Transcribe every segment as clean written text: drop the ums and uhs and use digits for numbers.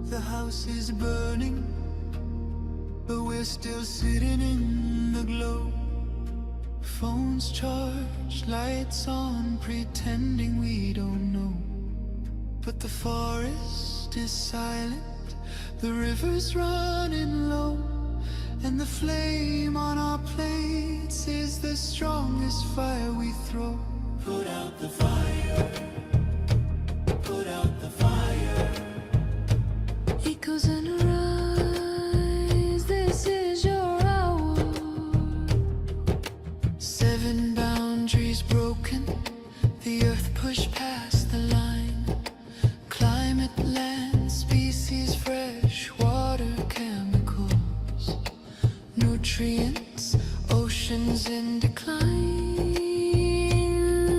The house is burning, but we're still sitting in the glow. Phones charged, lights on, pretending we don't know. But the forest is silent, the river's running low, and the flame on our plates is the strongest fire we throw. Put out the fire, put out the fire. Echoes and rise, this is your hour. 7 boundaries broken, the earth pushed past the line. Climate, land, species, fresh water, chemicals, nutrients, oceans in decline.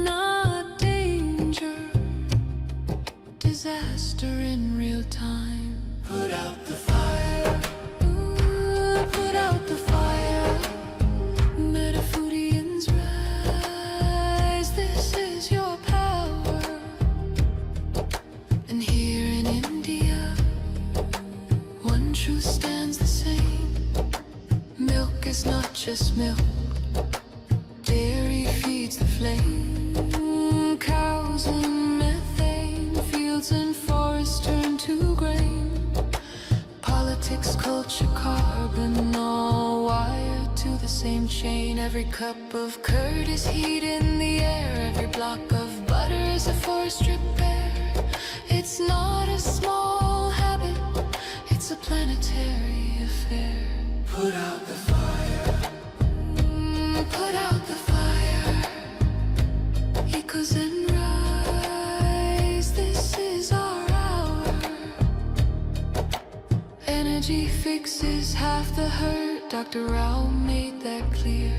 Not danger, disaster in real time. Put out the fire, ooh, put out the fire. Metafoodians rise, this is your power. And here in India, one truth stands the same. Milk is not just milk, dairy feeds the flame. Cows and methane, fields and forests turn to grain. Politics, culture, carbon, all wired to the same chain. Every cup of curd is heat in the air. Every block of butter is a forest repair. It's not a small habit, it's a planetary affair. Put out the fire, put out the fire. Echoes and rise, this is our hour. Energy fixes half the hurt, Dr. Rao made that clear.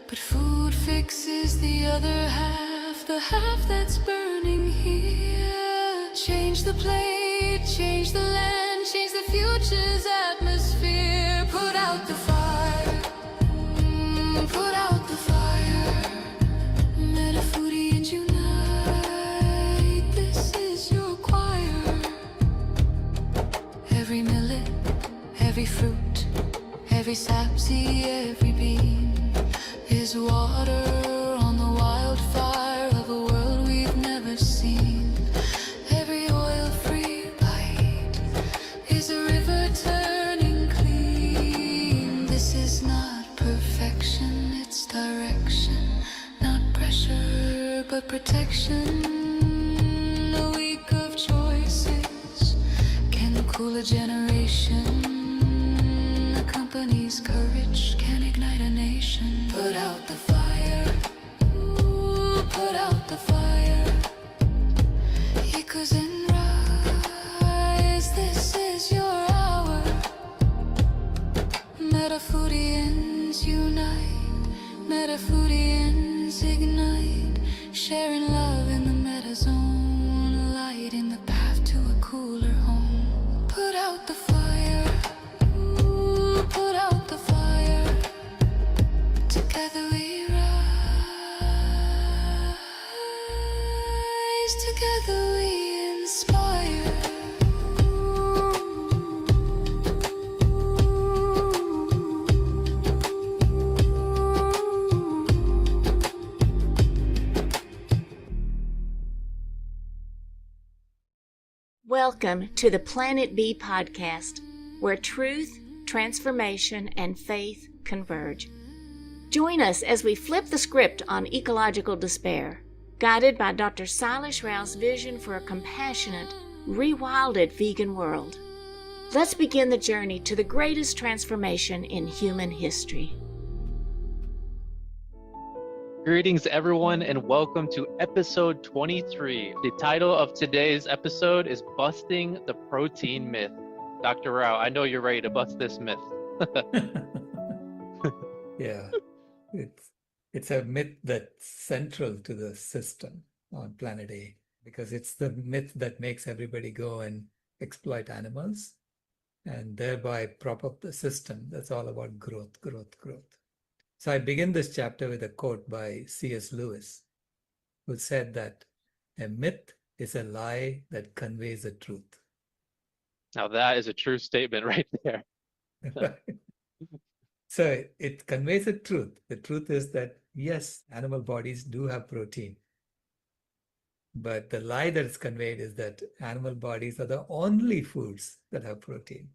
But food fixes the other half, the half that's burning here. Change the plate, change the land, change the future's atmosphere. Put out the fire, put out the fire. Metafoodians unite, this is your choir. Every millet, every fruit, every sapseed, every bean is water on the wildfire of a world we've never seen. Every oil-free bite is a river turning clean. This is not perfection, it's direction. Not pressure, but protection. A week of choices can cool a generation. A company's courage can ignite a nation. Put out the fire, ooh, put out the fire. Echoes and rise, this is your hour. Metafoodians unite, Metafoodians ignite. Sharing love in the metazone, lighting the path to a cooler home. Put out the fire, ooh, put out the fire. Together we rise, together we inspire. Welcome to the Planet B podcast, where truth, transformation, and faith converge. Join us as we flip the script on ecological despair, guided by Dr. Sailesh Rao's vision for a compassionate, rewilded vegan world. Let's begin the journey to the greatest transformation in human history. Greetings, everyone, and welcome to episode 23. The title of today's episode is Busting the Protein Myth. Dr. Rao, I know you're ready to bust this myth. Yeah, it's a myth that's central to the system on planet A, because it's the myth that makes everybody go and exploit animals and thereby prop up the system. That's all about growth, growth, growth. So I begin this chapter with a quote by C.S. Lewis, who said that a myth is a lie that conveys a truth. Now that is a true statement right there. So it conveys a truth. The truth is that, yes, animal bodies do have protein. But the lie that is conveyed is that animal bodies are the only foods that have protein.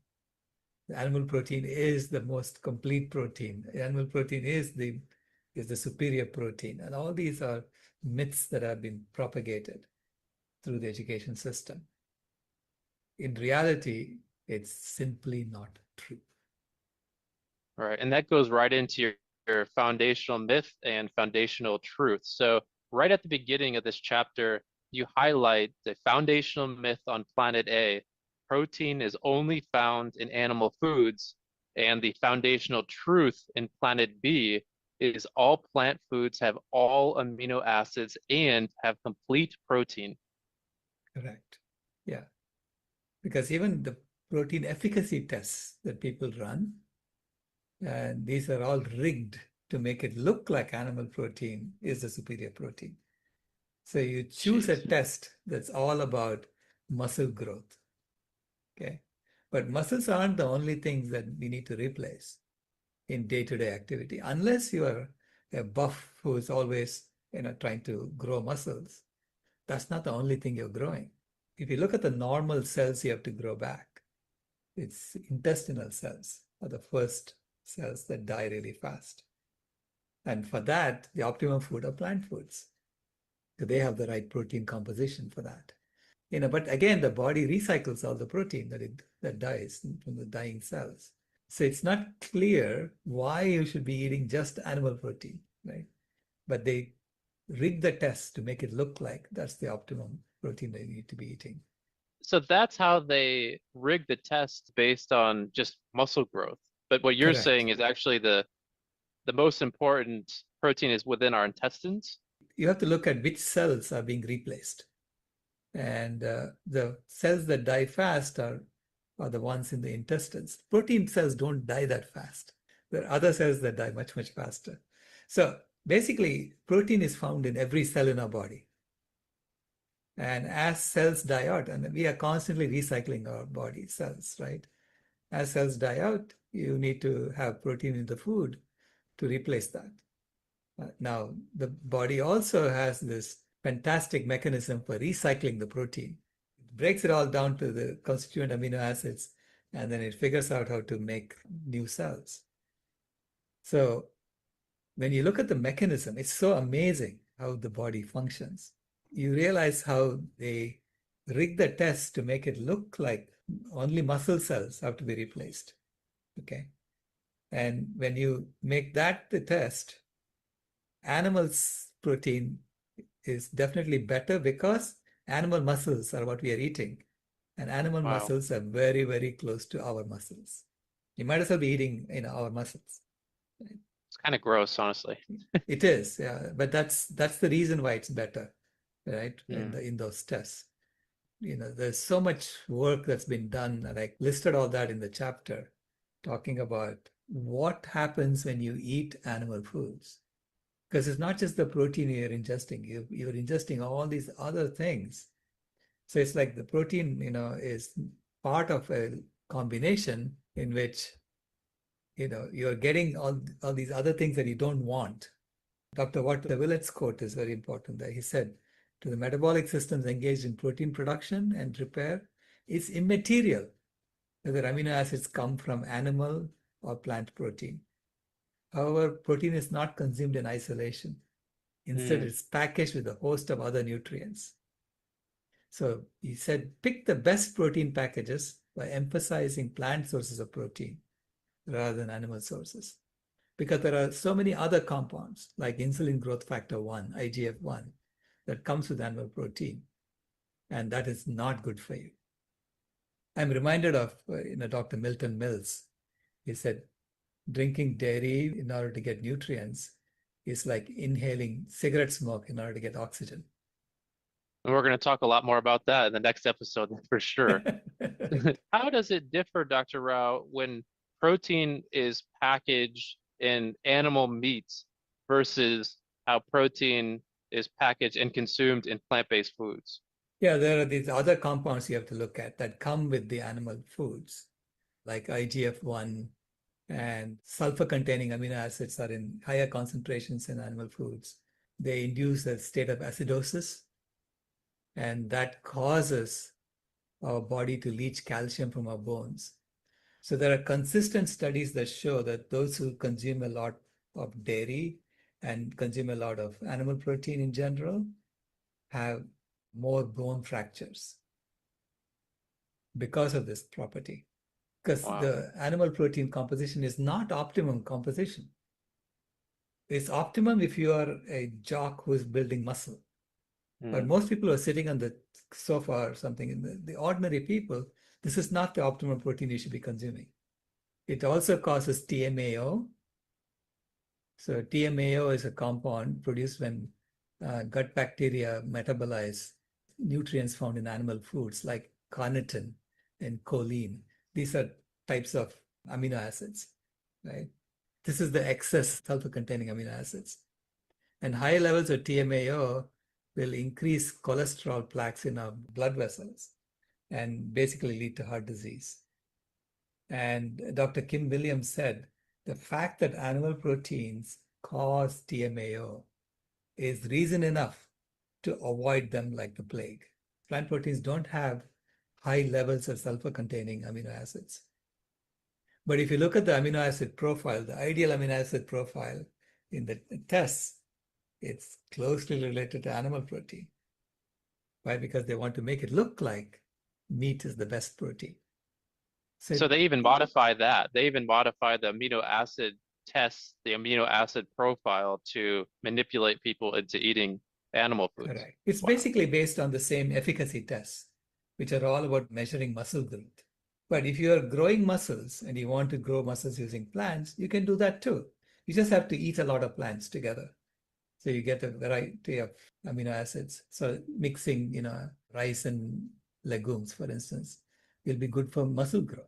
The animal protein is the most complete protein. Animal protein is the superior protein. And all these are myths that have been propagated through the education system. In reality, it's simply not true. Right. And that goes right into your foundational myth and foundational truth. So right at the beginning of this chapter, you highlight the foundational myth on planet A. Protein is only found in animal foods, and the foundational truth in planet B is all plant foods have all amino acids and have complete protein. Correct. Yeah. Because even the protein efficacy tests that people run, and these are all rigged to make it look like animal protein is the superior protein. So you choose a Jeez. test that's all about muscle growth. Okay. But muscles aren't the only things that we need to replace in day-to-day activity. Unless you are a buff who is always trying to grow muscles, that's not the only thing you're growing. If you look at the normal cells you have to grow back, it's intestinal cells are the first cells that die really fast. And for that, the optimum food are plant foods. So they have the right protein composition for that. But again, the body recycles all the protein that dies from the dying cells. So it's not clear why you should be eating just animal protein, right? But they rig the test to make it look like that's the optimum protein that you need to be eating. So that's how they rig the test based on just muscle growth. But what you're Correct. saying is actually the most important protein is within our intestines. You have to look at which cells are being replaced. And the cells that die fast are the ones in the intestines. Protein cells don't die that fast. There are other cells that die much, much faster. So basically, protein is found in every cell in our body. And as cells die out, and we are constantly recycling our body cells, right? As cells die out, you need to have protein in the food to replace that. Now, the body also has this fantastic mechanism for recycling the protein. It breaks it all down to the constituent amino acids, and then it figures out how to make new cells. So when you look at the mechanism, it's so amazing how the body functions. You realize how they rig the test to make it look like only muscle cells have to be replaced. Okay. And when you make that the test, animals' protein is definitely better because animal muscles are what we are eating. And animal Wow. muscles are very, very close to our muscles. You might as well be eating our muscles. It's kind of gross, honestly. It is, yeah. But that's the reason why it's better, right? Mm. In those tests. There's so much work that's been done, and I listed all that in the chapter, talking about what happens when you eat animal foods. Because it's not just the protein you're ingesting, you're ingesting all these other things. So it's like the protein, is part of a combination in which, you're getting all these other things that you don't want. Dr. Walter Willett's quote is very important there. He said, to the metabolic systems engaged in protein production and repair, it's immaterial whether amino acids come from animal or plant protein. However, protein is not consumed in isolation. Instead, it's packaged with a host of other nutrients. So he said, pick the best protein packages by emphasizing plant sources of protein rather than animal sources. Because there are so many other compounds like insulin growth factor 1, IGF-1, that comes with animal protein. And that is not good for you. I'm reminded of Dr. Milton Mills. He said, drinking dairy in order to get nutrients is like inhaling cigarette smoke in order to get oxygen. And we're going to talk a lot more about that in the next episode for sure. Right. How does it differ, Dr. Rao, when protein is packaged in animal meats versus how protein is packaged and consumed in plant-based foods? Yeah, there are these other compounds you have to look at that come with the animal foods, like IGF-1 and sulfur-containing amino acids are in higher concentrations in animal foods. They induce a state of acidosis, and that causes our body to leach calcium from our bones. So there are consistent studies that show that those who consume a lot of dairy and consume a lot of animal protein in general have more bone fractures because of this property. Because Wow. the animal protein composition is not optimum composition. It's optimum if you are a jock who's building muscle. But most people who are sitting on the sofa or something, in the ordinary people, this is not the optimum protein you should be consuming. It also causes TMAO. So TMAO is a compound produced when gut bacteria metabolize nutrients found in animal foods like carnitine and choline. These are types of amino acids, right? This is the excess sulfur-containing amino acids. And high levels of TMAO will increase cholesterol plaques in our blood vessels and basically lead to heart disease. And Dr. Kim Williams said the fact that animal proteins cause TMAO is reason enough to avoid them like the plague. Plant proteins don't have high levels of sulfur-containing amino acids. But if you look at the amino acid profile, the ideal amino acid profile in the tests, it's closely related to animal protein. Why? Because they want to make it look like meat is the best protein. So they even modify that. They even modify the amino acid tests, the amino acid profile to manipulate people into eating animal foods. Correct. It's Wow. basically based on the same efficacy tests, which are all about measuring muscle growth. But if you are growing muscles and you want to grow muscles using plants, you can do that too. You just have to eat a lot of plants together. So you get a variety of amino acids. So mixing, rice and legumes, for instance, will be good for muscle growth.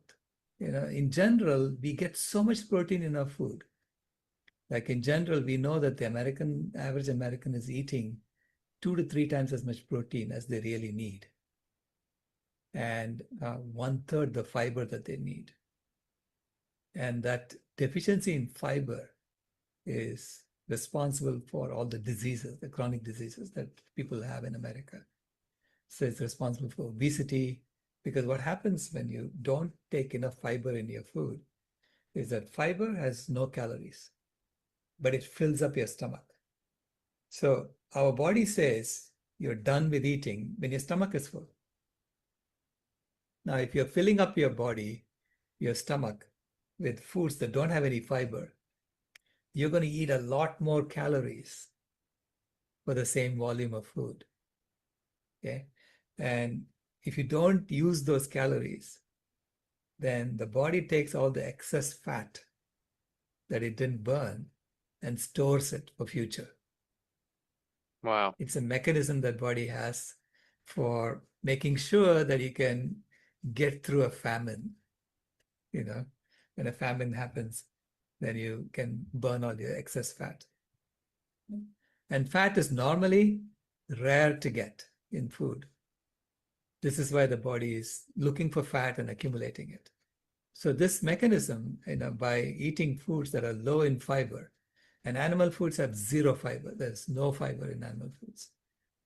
In general, we get so much protein in our food. Like in general, we know that the average American is eating 2 to 3 times as much protein as they really need, and 1/3 the fiber that they need. And that deficiency in fiber is responsible for all the diseases, the chronic diseases that people have in America. So it's responsible for obesity, because what happens when you don't take enough fiber in your food is that fiber has no calories, but it fills up your stomach. So our body says you're done with eating when your stomach is full. Now, if you're filling up your body, your stomach, with foods that don't have any fiber, you're going to eat a lot more calories for the same volume of food. Okay? And if you don't use those calories, then the body takes all the excess fat that it didn't burn and stores it for future. Wow. It's a mechanism that body has for making sure that you can get through a famine. When a famine happens, then you can burn all your excess fat. And fat is normally rare to get in food. This is why the body is looking for fat and accumulating it. So this mechanism, by eating foods that are low in fiber, and animal foods have zero fiber, there's no fiber in animal foods.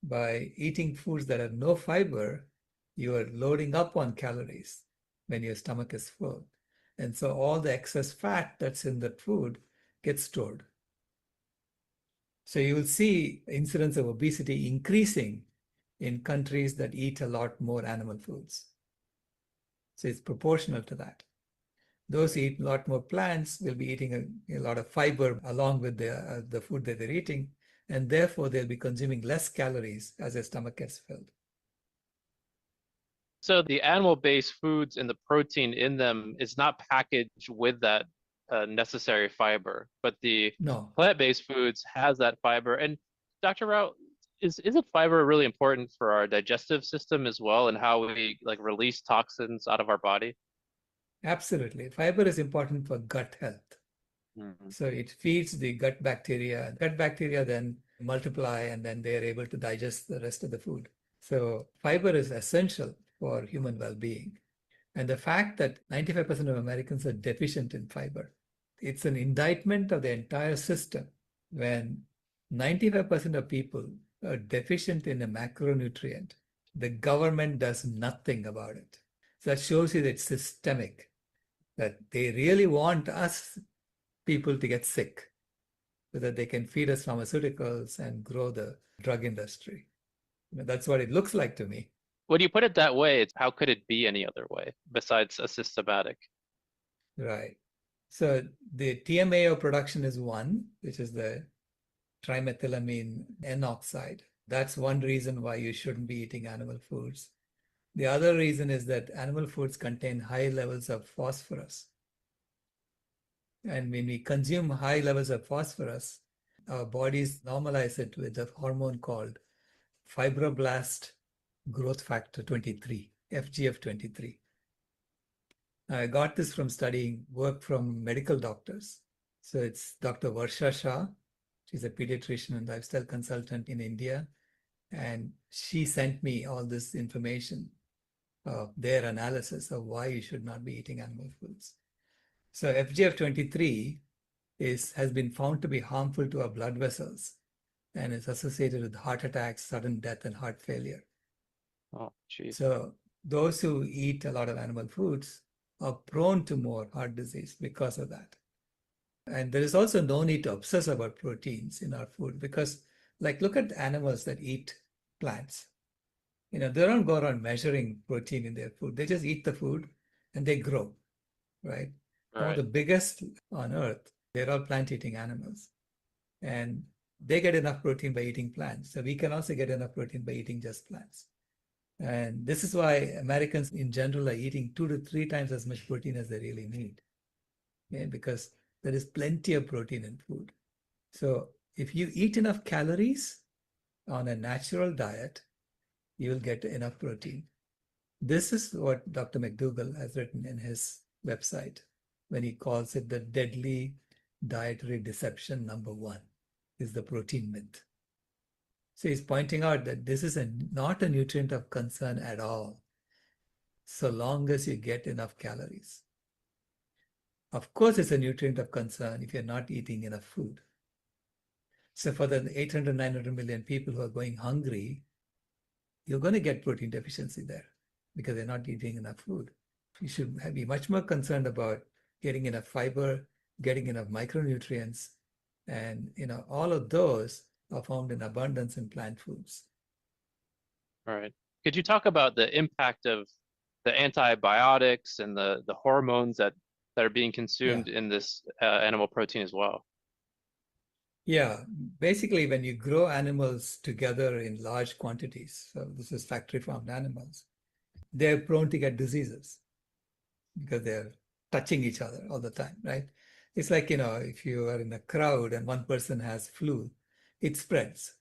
By eating foods that have no fiber, you are loading up on calories when your stomach is full. And so all the excess fat that's in that food gets stored. So you will see incidence of obesity increasing in countries that eat a lot more animal foods. So it's proportional to that. Those who eat a lot more plants will be eating a lot of fiber along with the food that they're eating, and therefore they'll be consuming less calories as their stomach gets filled. So the animal-based foods and the protein in them is not packaged with that necessary fiber, but the No. plant-based foods has that fiber. And Dr. Rao, Isn't fiber really important for our digestive system as well and how we like release toxins out of our body? Absolutely. Fiber is important for gut health. Mhm. So it feeds the gut bacteria. Gut bacteria then multiply and then they are able to digest the rest of the food. So fiber is essential for human well-being. And the fact that 95% of Americans are deficient in fiber, it's an indictment of the entire system when 95% of people are deficient in a macronutrient. The government does nothing about it. So that shows you that it's systemic, that they really want us people to get sick so that they can feed us pharmaceuticals and grow the drug industry. That's what it looks like to me. When you put it that way, it's how could it be any other way besides a systematic? Right. So the TMAO production is one, which is the trimethylamine N oxide. That's one reason why you shouldn't be eating animal foods. The other reason is that animal foods contain high levels of phosphorus. And when we consume high levels of phosphorus, our bodies normalize it with a hormone called fibroblast growth factor 23, FGF23. I got this from studying work from medical doctors. So it's Dr. Varsha Shah. She's a pediatrician and lifestyle consultant in India. And she sent me all this information of their analysis of why you should not be eating animal foods. So FGF23 has been found to be harmful to our blood vessels and is associated with heart attacks, sudden death, and heart failure. Oh, geez. So those who eat a lot of animal foods are prone to more heart disease because of that. And there is also no need to obsess about proteins in our food because, like, look at animals that eat plants. They don't go around measuring protein in their food. They just eat the food and they grow, right? Some of Right. the biggest on earth, they're all plant-eating animals. And they get enough protein by eating plants. So we can also get enough protein by eating just plants. And this is why Americans in general are eating 2 to 3 times as much protein as they really need. Okay? Because there is plenty of protein in food. So if you eat enough calories on a natural diet, you will get enough protein. This is what Dr. McDougall has written in his website when he calls it the deadly dietary deception number one is the protein myth. So he's pointing out that this is not a nutrient of concern at all, so long as you get enough calories. Of course, it's a nutrient of concern if you're not eating enough food. So for the 800, 900 million people who are going hungry, you're going to get protein deficiency there because they're not eating enough food. You should be much more concerned about getting enough fiber, getting enough micronutrients, and all of those are found in abundance in plant foods. Right. Could you talk about the impact of the antibiotics and the hormones that are being consumed in this animal protein as well? Yeah, basically when you grow animals together in large quantities, so this is factory farmed animals, they're prone to get diseases because they're touching each other all the time, right? It's like, if you are in a crowd and one person has flu, it spreads,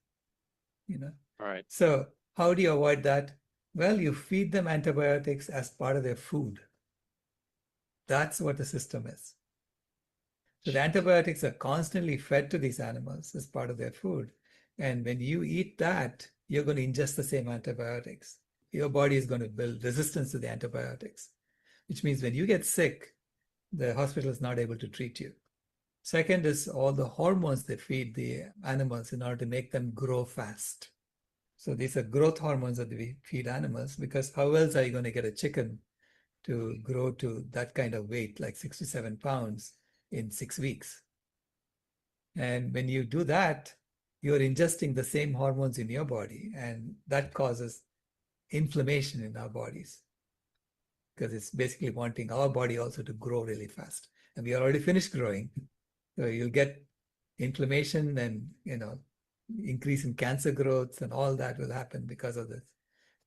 Right. So how do you avoid that? Well, you feed them antibiotics as part of their food. That's what the system is. So the antibiotics are constantly fed to these animals as part of their food. And when you eat that, you're going to ingest the same antibiotics. Your body is going to build resistance to the antibiotics, which means when you get sick, the hospital is not able to treat you. Second is all the hormones they feed the animals in order to make them grow fast. So these are growth hormones that we feed animals because how else are you going to get a chicken to grow to that kind of weight, like 67 pounds in 6 weeks? And when you do that, you're ingesting the same hormones in your body, and that causes inflammation in our bodies because it's basically wanting our body also to grow really fast. And we are already finished growing. So you'll get inflammation and, increase in cancer growth, and all that will happen because of the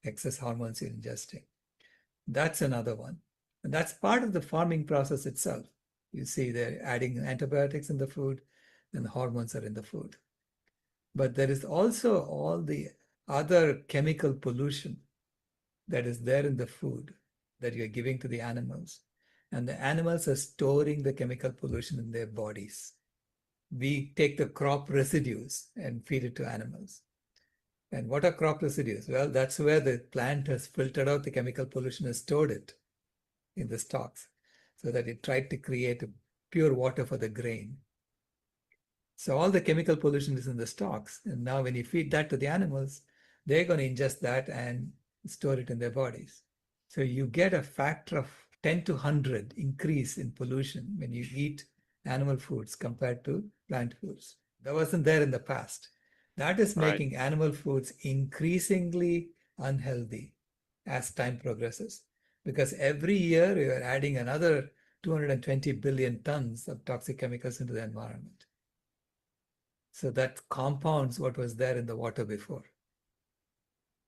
excess hormones you're ingesting. That's another one. And that's part of the farming process itself. You see, they're adding antibiotics in the food, and the hormones are in the food. But there is also all the other chemical pollution that is there in the food that you're giving to the animals. And the animals are storing the chemical pollution in their bodies. We take the crop residues and feed it to animals. And what are crop residues? Well, that's where the plant has filtered out the chemical pollution and stored it in the stalks so that it tried to create a pure water for the grain. So all the chemical pollution is in the stalks. And now when you feed that to the animals, they're going to ingest that and store it in their bodies. So you get a factor of 10 to 100 increase in pollution when you eat animal foods compared to plant foods. That wasn't there in the past. That is Right. making animal foods increasingly unhealthy as time progresses. Because every year we are adding another 220 billion tons of toxic chemicals into the environment. So that compounds what was there in the water before.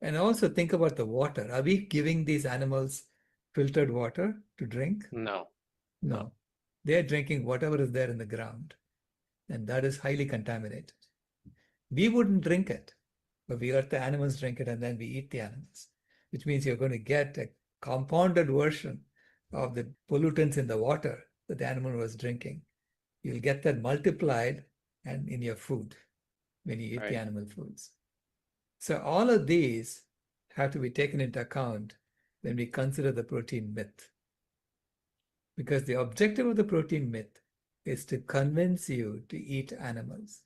And also think about the water. Are we giving these animals filtered water to drink? No. No. They're drinking whatever is there in the ground, and that is highly contaminated. We wouldn't drink it, but we let the animals drink it and then we eat the animals, which means you're going to get a compounded version of the pollutants in the water that the animal was drinking. You'll get that multiplied and in your food when you eat the Right. animal foods. So all of these have to be taken into account when we consider the protein myth. Because the objective of the protein myth is to convince you to eat animals.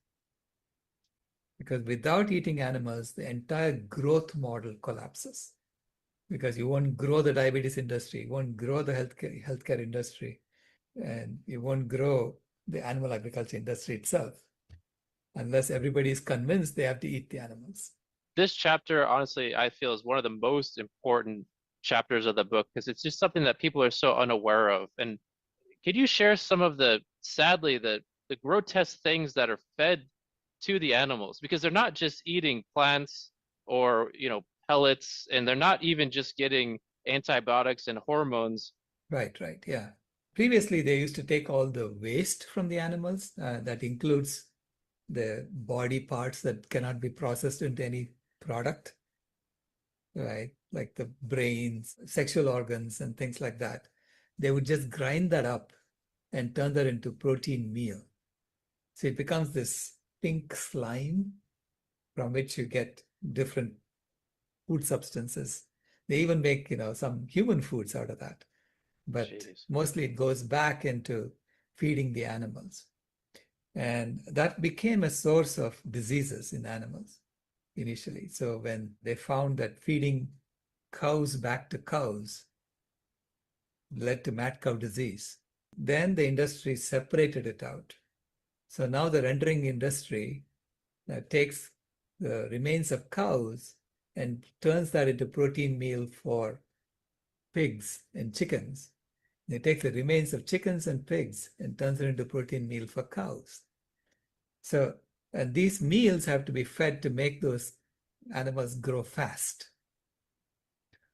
Because without eating animals, the entire growth model collapses. Because you won't grow the diabetes industry, you won't grow the healthcare industry, and you won't grow the animal agriculture industry itself unless everybody is convinced they have to eat the animals. This chapter, honestly, I feel is one of the most important chapters of the book because it's just something that people are so unaware of. And could you share some of sadly, the grotesque things that are fed to the animals? Because they're not just eating plants or, pellets, and they're not even just getting antibiotics and hormones. Right, yeah. Previously, they used to take all the waste from the animals. That includes the body parts that cannot be processed into any product, right? Like the brains, sexual organs, and things like that. They would just grind that up and turn that into protein meal. So it becomes this pink slime from which you get different food substances. They even make, some human foods out of that. But Jeez. mostly it goes back into feeding the animals. And that became a source of diseases in animals initially. So when they found that feeding cows back to cows led to mad cow disease, then the industry separated it out. So now the rendering industry takes the remains of cows and turns that into protein meal for pigs and chickens. They take the remains of chickens and pigs and turns it into protein meal for cows. So, and these meals have to be fed to make those animals grow fast,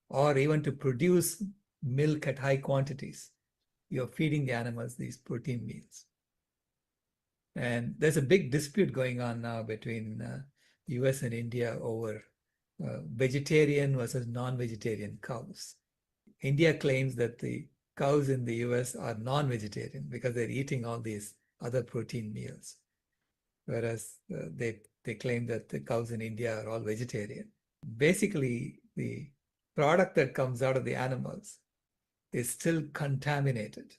or even to produce milk at high quantities. You're feeding the animals these protein meals. And there's a big dispute going on now between US and India over vegetarian versus non-vegetarian cows. India claims that the cows in the US are non-vegetarian because they're eating all these other protein meals, whereas they claim that the cows in India are all vegetarian. Basically, the product that comes out of the animals is still contaminated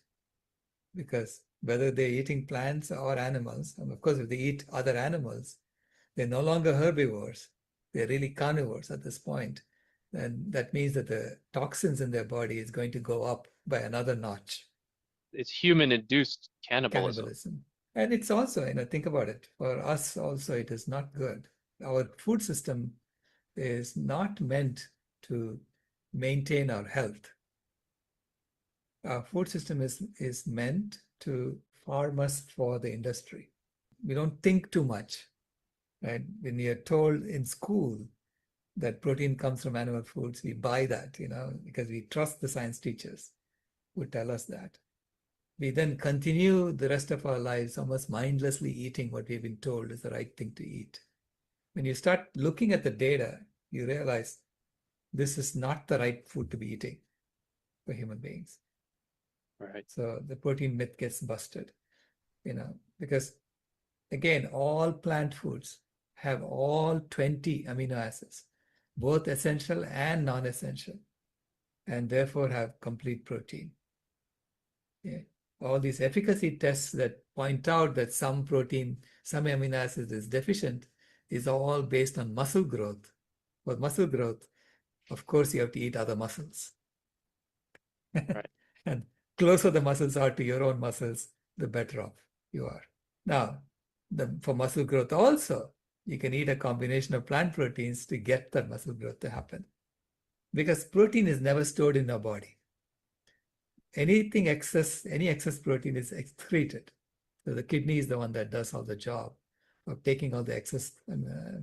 because whether they're eating plants or animals, and of course, if they eat other animals, they're no longer herbivores. They're really carnivores at this point. And that means that the toxins in their body is going to go up by another notch. It's human-induced cannibalism. And it's also, think about it. For us also, it is not good. Our food system is not meant to maintain our health. Our food system is meant to farm us for the industry. We don't think too much, right? When you're told in school that protein comes from animal foods, we buy that, because we trust the science teachers who tell us that. We then continue the rest of our lives almost mindlessly eating what we've been told is the right thing to eat. When you start looking at the data, you realize this is not the right food to be eating for human beings. Right. So the protein myth gets busted, because again, all plant foods have all 20 amino acids, both essential and non-essential, and therefore have complete protein. Yeah. All these efficacy tests that point out that some protein, some amino acids is deficient is all based on muscle growth. For muscle growth, of course, you have to eat other muscles. Right. And closer the muscles are to your own muscles, the better off you are. Now, for muscle growth also, you can eat a combination of plant proteins to get that muscle growth to happen. Because protein is never stored in our body. Any excess protein is excreted. So the kidney is the one that does all the job of taking all the excess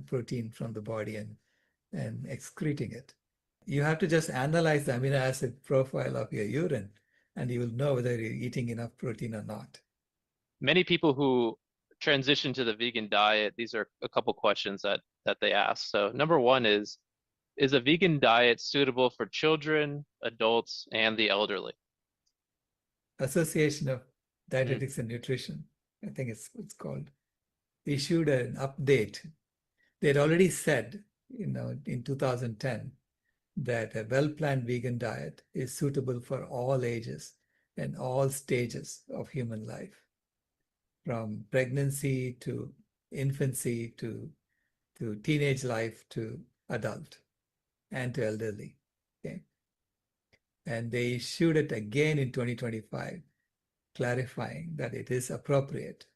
protein from the body and excreting it. You have to just analyze the amino acid profile of your urine, and you will know whether you're eating enough protein or not. Many people who transition to the vegan diet, these are a couple questions that they ask. So number one is a vegan diet suitable for children, adults, and the elderly? Association of Dietetics and Nutrition, I think it's called, issued an update. They had already said, in 2010, that a well-planned vegan diet is suitable for all ages and all stages of human life, from pregnancy to infancy to teenage life to adult and to elderly. Okay. And they issued it again in 2025, clarifying that it is appropriate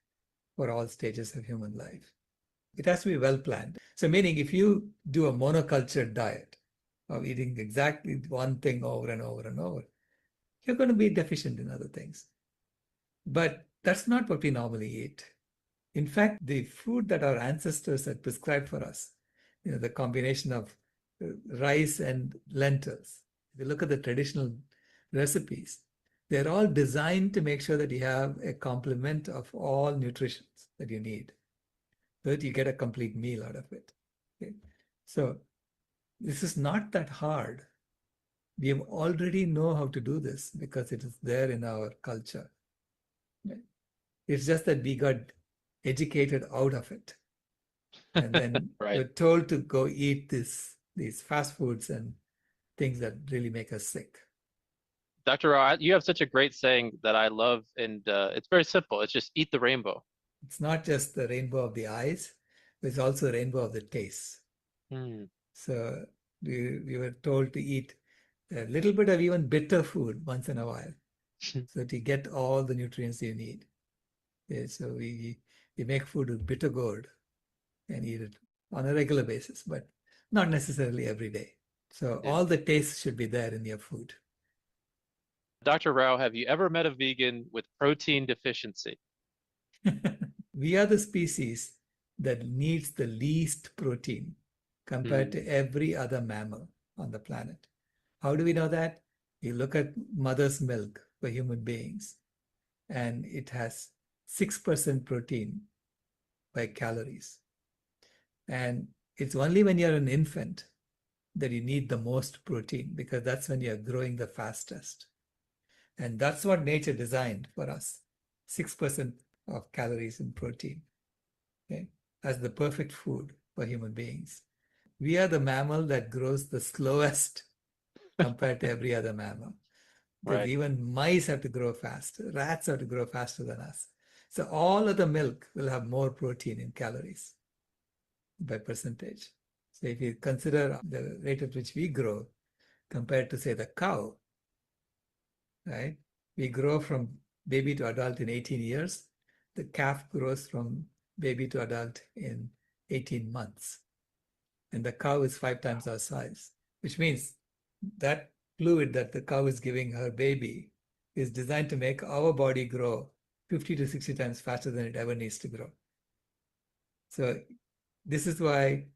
for all stages of human life. It has to be well planned. So meaning if you do a monoculture diet of eating exactly one thing over and over and over, you're going to be deficient in other things. But that's not what we normally eat. In fact, the food that our ancestors had prescribed for us, the combination of rice and lentils, if you look at the traditional recipes, they're all designed to make sure that you have a complement of all nutrients that you need, so that you get a complete meal out of it. Okay? So this is not that hard. We have already know how to do this because it is there in our culture. It's just that we got educated out of it. And then Right. we're told to go eat these fast foods and things that really make us sick. Dr. Rao, you have such a great saying that I love, and it's very simple. It's just eat the rainbow. It's not just the rainbow of the eyes, it's also the rainbow of the taste. So we were told to eat a little bit of even bitter food once in a while, so to get all the nutrients you need. Yeah, so we make food with bitter gourd and eat it on a regular basis, but not necessarily every day. So Yeah. all the tastes should be there in your food. Dr. Rao, have you ever met a vegan with protein deficiency? We are the species that needs the least protein compared to every other mammal on the planet. How do we know that? You look at mother's milk for human beings, and it has 6% protein by calories. And it's only when you're an infant that you need the most protein, because that's when you're growing the fastest. And that's what nature designed for us, 6% of calories in protein, okay, as the perfect food for human beings. We are the mammal that grows the slowest compared to every other mammal. Because Right. even mice have to grow faster, rats have to grow faster than us. So all of the milk will have more protein in calories by percentage. So if you consider the rate at which we grow compared to, say, the cow, right? We grow from baby to adult in 18 years. The calf grows from baby to adult in 18 months. And the cow is 5 times our size, which means that fluid that the cow is giving her baby is designed to make our body grow 50 to 60 times faster than it ever needs to grow. So this is why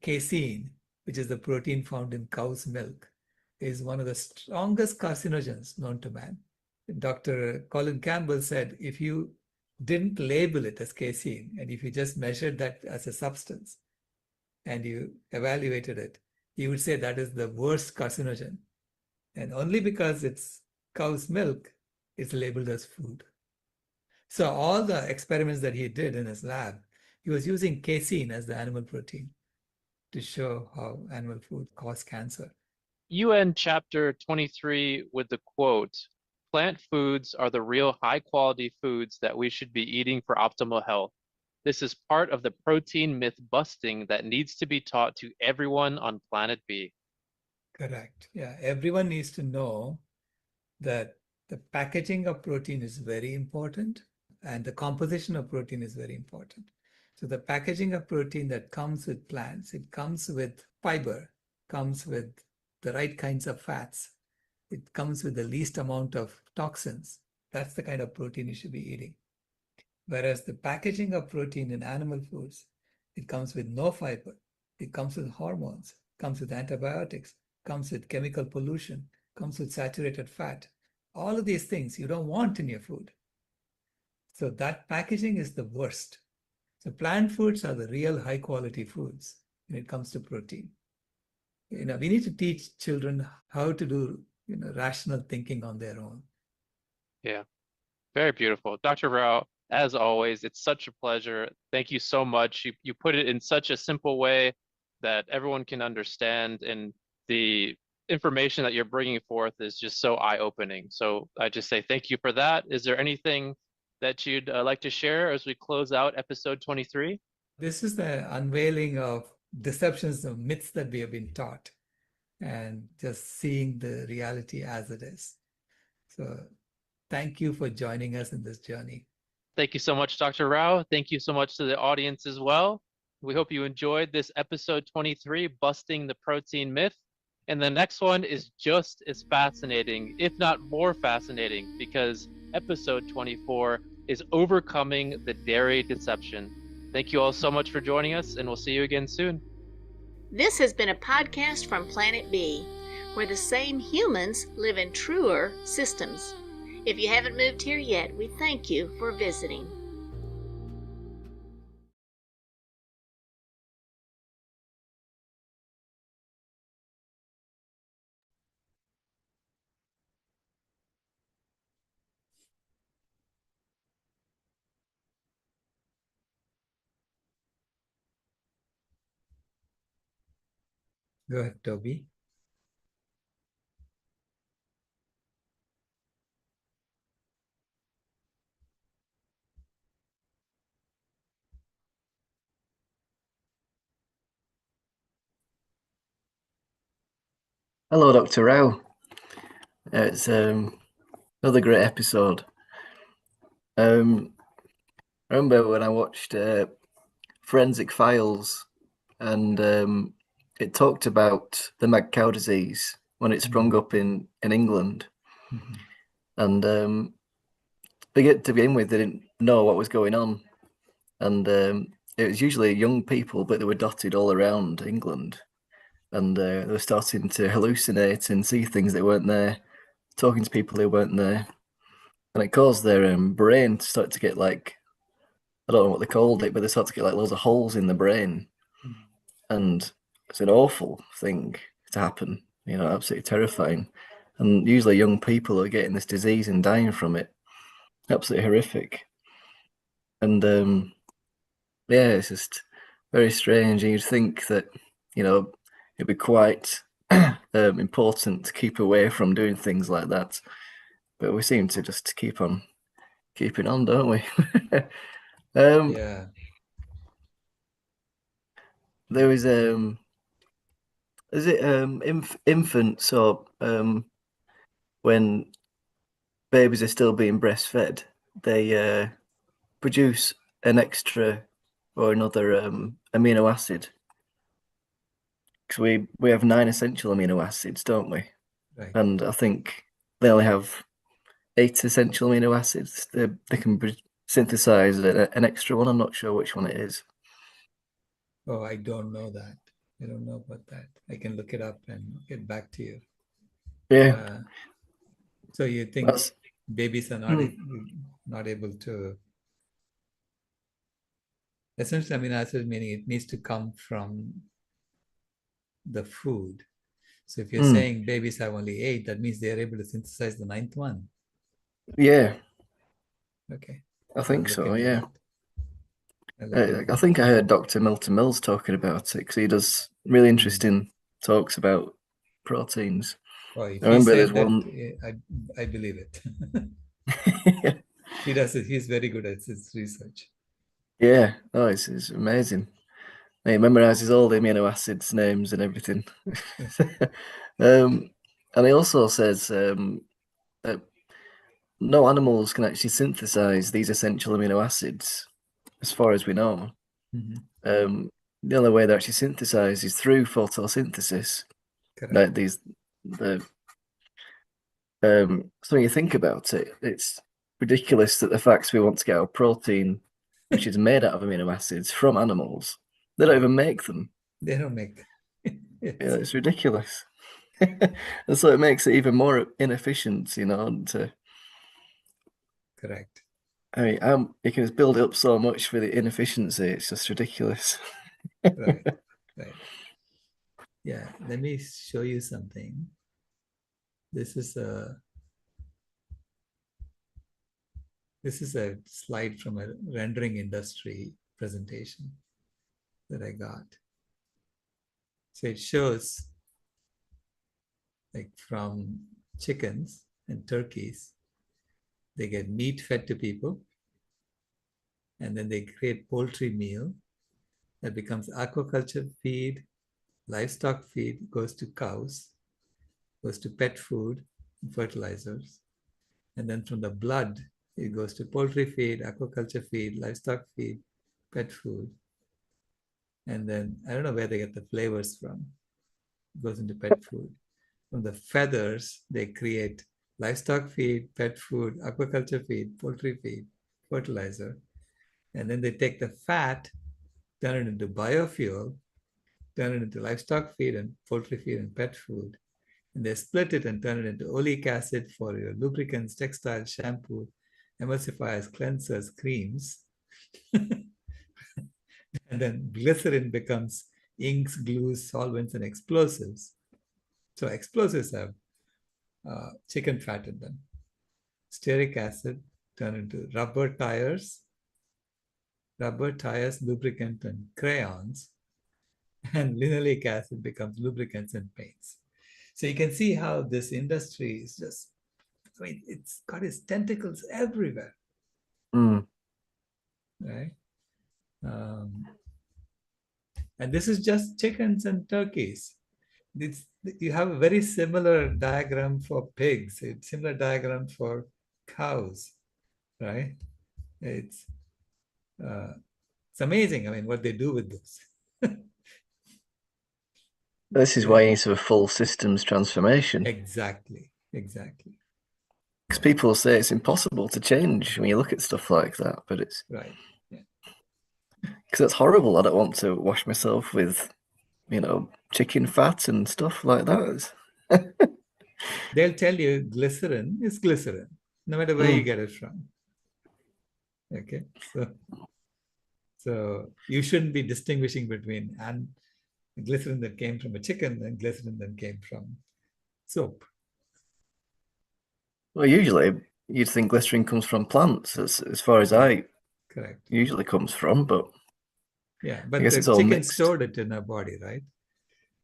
casein, which is the protein found in cow's milk, is one of the strongest carcinogens known to man. Dr. Colin Campbell said, if you didn't label it as casein, and if you just measured that as a substance, and you evaluated it, you would say that is the worst carcinogen. And only because it's cow's milk, it's labeled as food. So all the experiments that he did in his lab, he was using casein as the animal protein to show how animal food cause cancer. UN chapter 23 with the quote, "Plant foods are the real high quality foods that we should be eating for optimal health. This is part of the protein myth busting that needs to be taught to everyone on planet B." Correct. Yeah, everyone needs to know that the packaging of protein is very important and the composition of protein is very important. So the packaging of protein that comes with plants, it comes with fiber, comes with the right kinds of fats, it comes with the least amount of toxins. That's the kind of protein you should be eating. Whereas the packaging of protein in animal foods, it comes with no fiber, it comes with hormones, comes with antibiotics, comes with chemical pollution, comes with saturated fat. All of these things you don't want in your food. So that packaging is the worst. So plant foods are the real high quality foods when it comes to protein. We need to teach children how to do, rational thinking on their own. Yeah, very beautiful. Dr. Rao, as always, it's such a pleasure. Thank you so much. You put it in such a simple way that everyone can understand, and the information that you're bringing forth is just so eye-opening. So I just say thank you for that. Is there anything that you'd like to share as we close out episode 23? This is the unveiling of deceptions, of myths that we have been taught, and just seeing the reality as it is. So thank you for joining us in this journey. Thank you so much, Dr. Rao. Thank you so much to the audience as well. We hope you enjoyed this episode 23, Busting the Protein Myth. And the next one is just as fascinating, if not more fascinating, because episode 24 is Overcoming the Dairy Deception. Thank you all so much for joining us, and we'll see you again soon. This has been a podcast from Planet B, where the same humans live in truer systems. If you haven't moved here yet, we thank you for visiting. Go ahead, Toby. Hello, Dr. Rao. It's another great episode. I remember when I watched Forensic Files, and it talked about the mad cow disease when it sprung up in England. Mhm. And to begin with, they didn't know what was going on. And it was usually young people, but they were dotted all around England. And they were starting to hallucinate and see things that weren't there, talking to people who weren't there. And it caused their brain to start to get like, I don't know what they called it, but they start to get like loads of holes in the brain. Mhm. And it's an awful thing to happen, absolutely terrifying. And usually young people are getting this disease and dying from it. Absolutely horrific. And yeah, it's just very strange. And you'd think that, it'd be quite important to keep away from doing things like that. But we seem to just keep on keeping on, don't we? Yeah. There is is it infants, so when babies are still being breastfed, they produce an extra or another amino acid. Because we have 9 essential amino acids, don't we? Right. And I think they only have 8 essential amino acids. They can synthesize an extra one. I'm not sure which one it is. Oh, I don't know that. I don't know about that. I can look it up and get back to you. Yeah, So you think that's babies are not able to, essentially amino acid meaning it needs to come from the food. So if you're saying babies have only 8, that means they're able to synthesize the 9th one. Yeah, Okay. I think I'll look so. into Yeah. that. I'll look into I that. think I heard Dr. Milton Mills talking about it because he does really interesting talks about proteins. Oh, if I he remember said there's that, one. I believe it. He does it. He's very good at his research. Yeah, oh, it's amazing. He memorizes all the amino acids names and everything. And he also says that no animals can actually synthesize these essential amino acids, as far as we know. The only way they're actually synthesized is through photosynthesis. Correct. Like so when you think about it, it's ridiculous that the fact we want to get our protein, which is made out of amino acids, from animals, they don't even make them. They don't make them. Yeah, it's ridiculous. And so it makes it even more inefficient, you know, Correct. I mean, you can just build it up so much for the inefficiency. It's just ridiculous. Right. Right. Yeah. Let me show you something. This is a slide from a rendering industry presentation that I got. So it shows like from chickens and turkeys, they get meat fed to people, and then they create poultry meal that becomes aquaculture feed, livestock feed, goes to cows, goes to pet food, fertilizers. And then from the blood, it goes to poultry feed, aquaculture feed, livestock feed, pet food. And then I don't know where they get the flavors from. It goes into pet food. From the feathers, they create livestock feed, pet food, aquaculture feed, poultry feed, fertilizer. And then they take the fat, turn it into biofuel, turn it into livestock feed and poultry feed and pet food. And they split it and turn it into oleic acid for your lubricants, textiles, shampoo, emulsifiers, cleansers, creams. And then glycerin becomes inks, glues, solvents, and explosives. So explosives have chicken fat in them. Stearic acid turn into rubber tires, lubricant, and crayons. And linoleic acid becomes lubricants and paints. So you can see how this industry is just, I mean, it's got its tentacles everywhere, right? And this is just chickens and turkeys. You have a very similar diagram for pigs, a similar diagram for cows, right? It's amazing. I mean, what they do with this. This is why you need to have a full systems transformation. Exactly. Because people say it's impossible to change when you look at stuff like that, but it's right. Because that's horrible. I don't want to wash myself with, chicken fat and stuff like that. They'll tell you glycerin is glycerin, no matter where you get it from. Okay, so you shouldn't be distinguishing between glycerin that came from a chicken and glycerin that came from soap. Well, usually you'd think glycerin comes from plants, as far as I Correct. usually comes from, but yeah, I but guess the it's all chicken mixed. stored it in our body, right?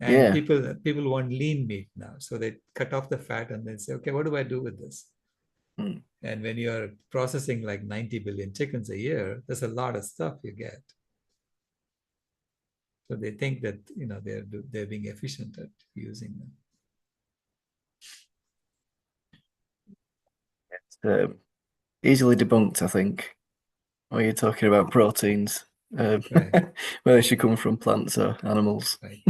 And Yeah. people want lean meat now, so they cut off the fat and then say, okay, what do I do with this? And when you're processing like 90 billion chickens a year, there's a lot of stuff you get. So they think that they're being efficient at using them. It's easily debunked, I think. When you're talking about proteins, Right. whether they should come from plants or animals. Right.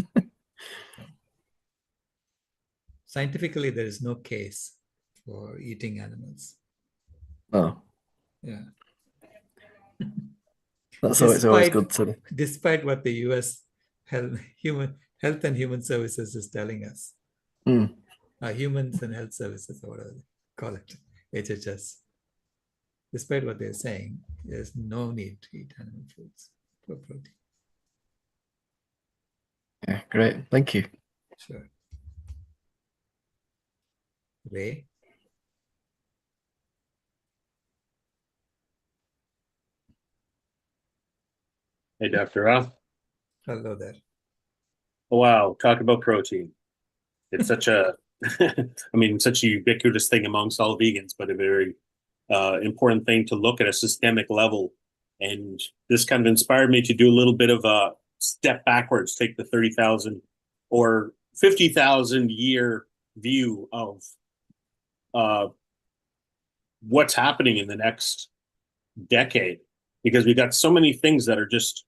Scientifically, there is no case for eating animals. Oh. Yeah. That's why it's always good to. Despite what the US Health and Human Services is telling us. Humans and Health Services, or whatever they call it, HHS. Despite what they're saying, there's no need to eat animal foods for protein. Yeah, great. Thank you. Ray. Hey, Dr. Rao. Hello there. Wow, talk about protein. It's such a, such a ubiquitous thing amongst all vegans, but a very important thing to look at a systemic level. And this kind of inspired me to do a little bit of a step backwards, take the 30,000 or 50,000 year view of what's happening in the next decade, because we got so many things that are just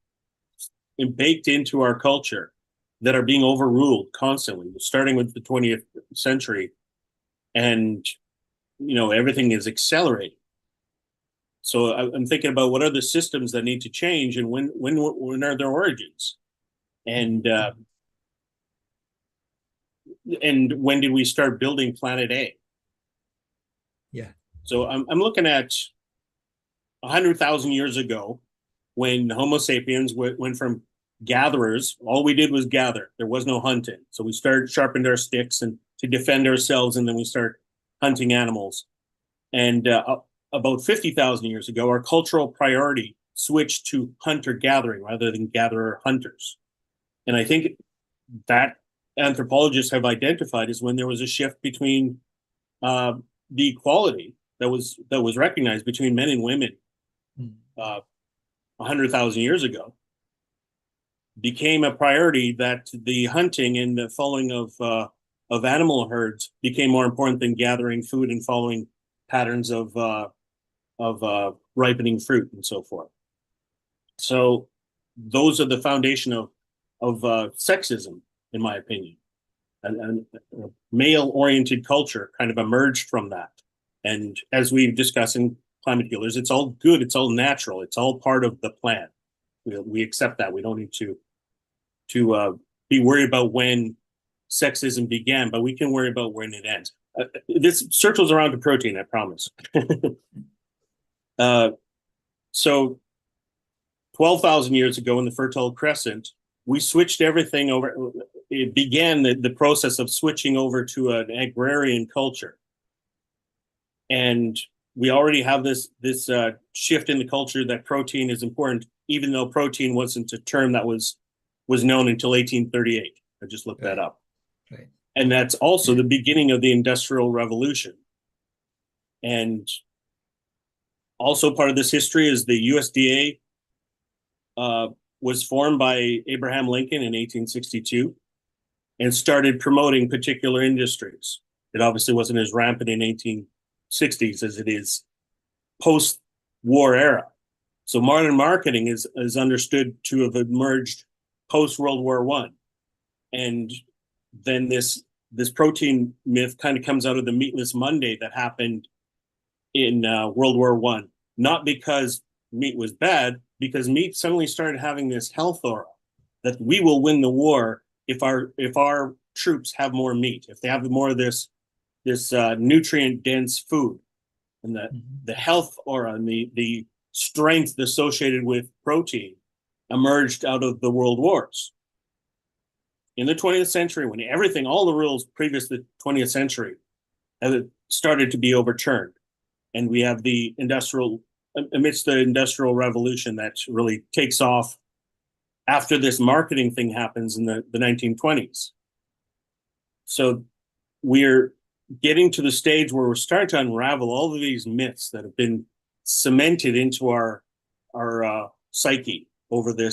baked into our culture that are being overruled constantly, starting with the 20th century. And, everything is accelerating. So I'm thinking about what are the systems that need to change, and when are their origins? And when did we start building Planet A? Yeah. So I'm looking at 100,000 years ago, when Homo sapiens went from gatherers. All we did was gather. There was no hunting. So we sharpened our sticks and to defend ourselves, and then we start hunting animals. And about 50,000 years ago, our cultural priority switched to hunter-gathering rather than gatherer-hunters. And I think that anthropologists have identified is when there was a shift between the equality that was recognized between men and women 100,000 years ago, became a priority, that the hunting and the following of animal herds became more important than gathering food and following patterns of ripening fruit and so forth. So those are the foundation of sexism, in my opinion. And a male-oriented culture kind of emerged from that. And as we've discussed in Climate Healers, it's all good, it's all natural, it's all part of the plan. We accept that. We don't need to be worried about when sexism began, but we can worry about when it ends. This circles around to protein, I promise. So 12,000 years ago in the Fertile Crescent, we switched everything over. It began the process of switching over to an agrarian culture. And we already have this shift in the culture that protein is important, even though protein wasn't a term that was known until 1838. I just looked that up. Right. And that's also the beginning of the Industrial Revolution. And also part of this history is the USDA was formed by Abraham Lincoln in 1862 and started promoting particular industries. It obviously wasn't as rampant in 1860s as it is post-war era. So modern marketing is understood to have emerged post-World War I. And then this protein myth kind of comes out of the Meatless Monday that happened in World War I. Not because meat was bad, because meat suddenly started having this health aura that we will win the war if our troops have more meat, if they have more of this nutrient dense food. And the health aura and the strength associated with protein emerged out of the world wars. In the 20th century, when all the rules previous to the 20th century started to be overturned, and we have amidst the Industrial Revolution that really takes off after this marketing thing happens in the 1920s. So we're getting to the stage where we're starting to unravel all of these myths that have been cemented into our psyche over the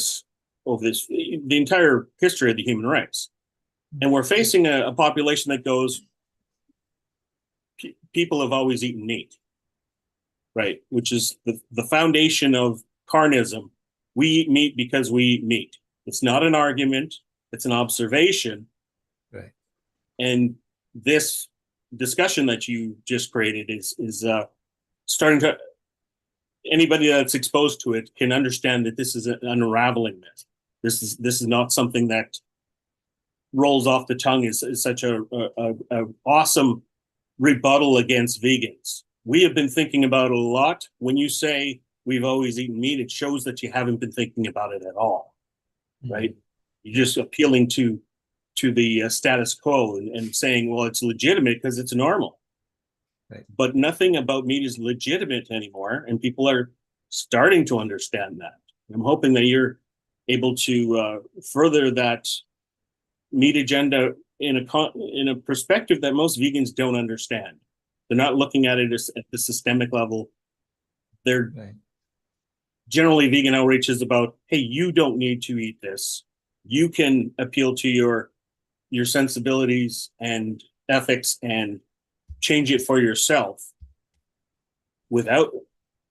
entire history of the human race. And we're facing a population that goes, people have always eaten meat, right? Which is the foundation of carnism. We eat meat because we eat meat. It's not an argument, it's an observation. Right. And this discussion that you just created is starting to, anybody that's exposed to it can understand that this is an unraveling myth. This is not something that rolls off the tongue. Is such a awesome rebuttal against vegans. We have been thinking about it a lot. When you say we've always eaten meat, it shows that you haven't been thinking about it at all, right? You're just appealing to the status quo and saying, well, it's legitimate because it's normal. Right. But nothing about meat is legitimate anymore, and people are starting to understand that. I'm hoping that you're able to further that meat agenda in a perspective that most vegans don't understand. They're not looking at it at the systemic level. They're Right. generally, vegan outreach is about, hey, you don't need to eat this. You can appeal to your sensibilities and ethics and change it for yourself. Without,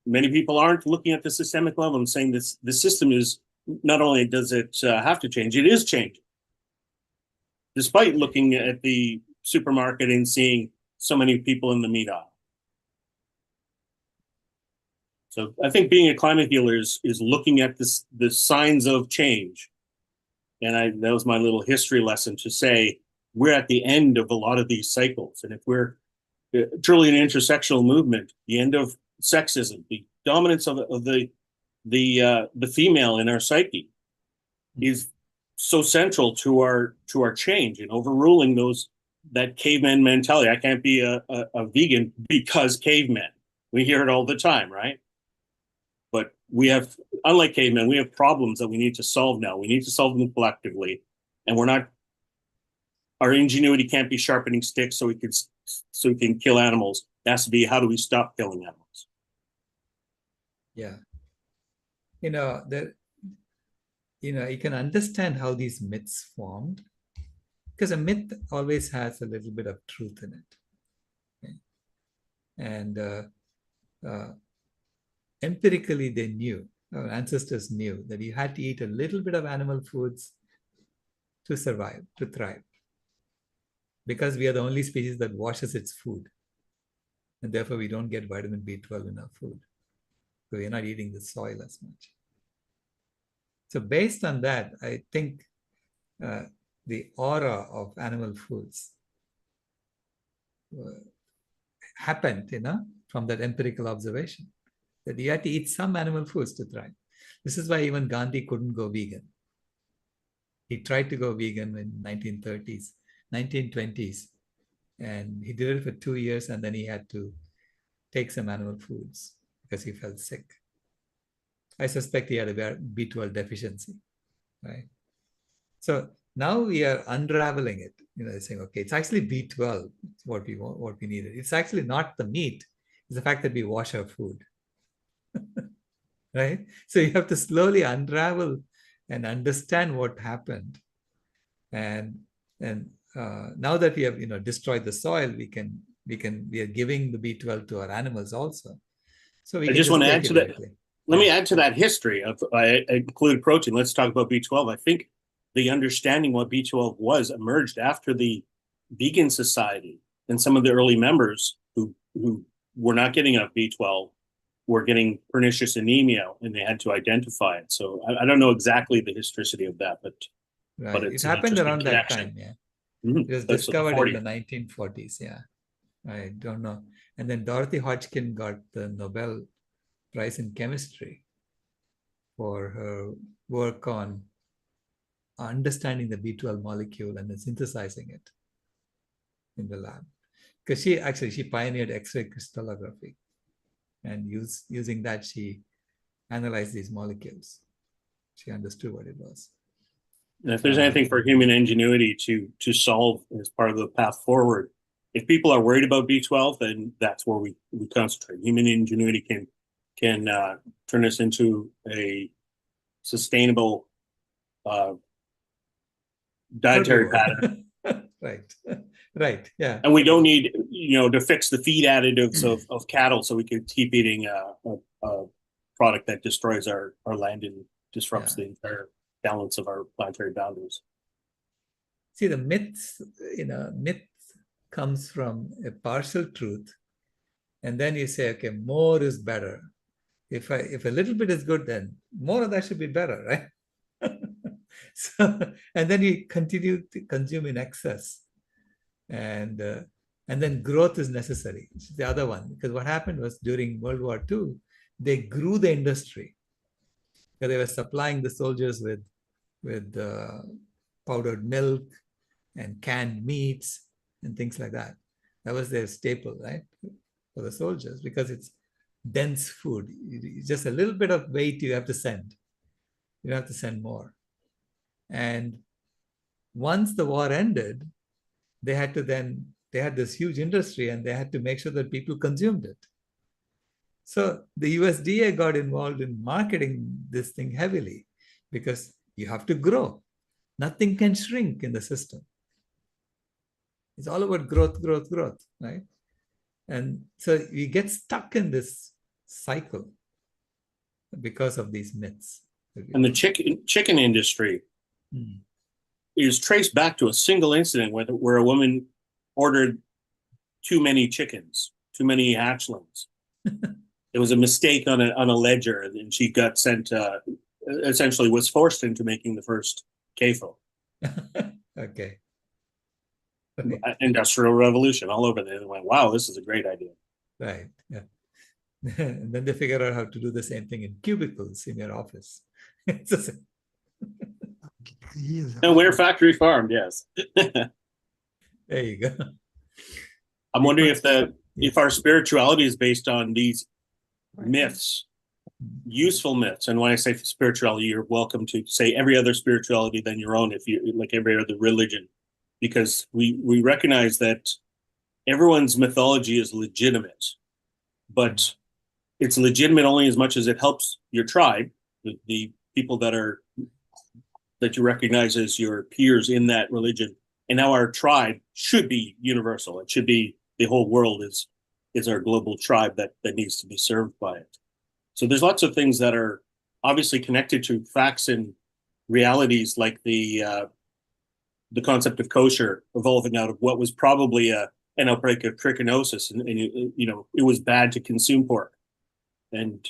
many people aren't looking at the systemic level and saying this, the system is, not only does it have to change, it is changing. Despite looking at the supermarket and seeing so many people in the meat aisle. So I think being a climate healer is looking at the signs of change. And that was my little history lesson to say, we're at the end of a lot of these cycles. And if we're truly an intersectional movement, the end of sexism, the dominance of the female in our psyche is so central to our change and overruling that caveman mentality. I can't be a vegan because cavemen. We hear it all the time, right? But we have, unlike cavemen, we have problems that we need to solve now. We need to solve them collectively, and our ingenuity can't be sharpening sticks so we can kill animals. It has to be, how do we stop killing animals? Yeah. You can understand how these myths formed, because a myth always has a little bit of truth in it. Okay? And empirically, they knew, our ancestors knew, that you had to eat a little bit of animal foods to survive, to thrive. Because we are the only species that washes its food. And therefore, we don't get vitamin B12 in our food. So we're not eating the soil as much. So based on that, I think the aura of animal foods happened, from that empirical observation, that you had to eat some animal foods to thrive. This is why even Gandhi couldn't go vegan. He tried to go vegan in 1930s, 1920s, and he did it for 2 years, and then he had to take some animal foods because he felt sick. I suspect he had a B12 deficiency, right? So now we are unraveling it, saying, okay, it's actually B12, what we want, what we needed. It's actually not the meat, it's the fact that we wash our food, right? So you have to slowly unravel and understand what happened. And now that we have, destroyed the soil, we are giving the B12 to our animals also. So we I can just want to take add it to that. directly. Let me add to that history of I included protein. Let's talk about B12. I think the understanding what B12 was emerged after the vegan society, and some of the early members who were not getting enough B12 were getting pernicious anemia, and they had to identify it. So I don't know exactly the historicity of that, but Right. it's It happened around that connection. time, yeah. Mm-hmm. It was That's discovered in the 1940s, yeah. I don't know. And then Dorothy Hodgkin got the Nobel Prize in Chemistry for her work on understanding the B12 molecule and then synthesizing it in the lab. Because she pioneered X-ray crystallography, and using that, she analyzed these molecules. She understood what it was. And if there's anything for human ingenuity to solve as part of the path forward, if people are worried about B12, then that's where we concentrate. Human ingenuity can turn us into a sustainable dietary pattern. Right, yeah. And we don't need, to fix the feed additives of cattle, so we could keep eating a product that destroys our land and disrupts the entire balance of our planetary boundaries. See, the myth comes from a partial truth, and then you say, okay, more is better. If a little bit is good, then more of that should be better, right? And then you continue to consume in excess, and then growth is necessary. It's the other one, because what happened was during World War II, they grew the industry, because they were supplying the soldiers with powdered milk and canned meats and things like that. That was their staple, right? for the soldiers because it's dense food. Just a little bit of weight you have to send. You have to send more. And once the war ended, they had this huge industry and they had to make sure that people consumed it. So the USDA got involved in marketing this thing heavily because you have to grow. Nothing can shrink in the system. It's all about growth, growth, growth, right? And so we get stuck in this cycle because of these myths. And the chicken industry is traced back to a single incident where a woman ordered too many chickens, too many hatchlings. It was a mistake on a ledger, and she got sent. Essentially, was forced into making the first CAFO. Okay. Industrial Revolution all over there. They went, wow, this is a great idea. Right. Yeah. And then they figure out how to do the same thing in cubicles in your office. It's the same. And we're factory farmed, yes. There you go. I'm wondering if our spirituality is based on these myths, useful myths. And when I say spirituality, you're welcome to say every other spirituality than your own, if you like every other religion, because we recognize that everyone's mythology is legitimate, but it's legitimate only as much as it helps your tribe, the people that you recognize as your peers in that religion. And now our tribe should be universal. It should be the whole world is our global tribe that needs to be served by it. So there's lots of things that are obviously connected to facts and realities, like the concept of kosher evolving out of what was probably an outbreak of trichinosis, and it was bad to consume pork, and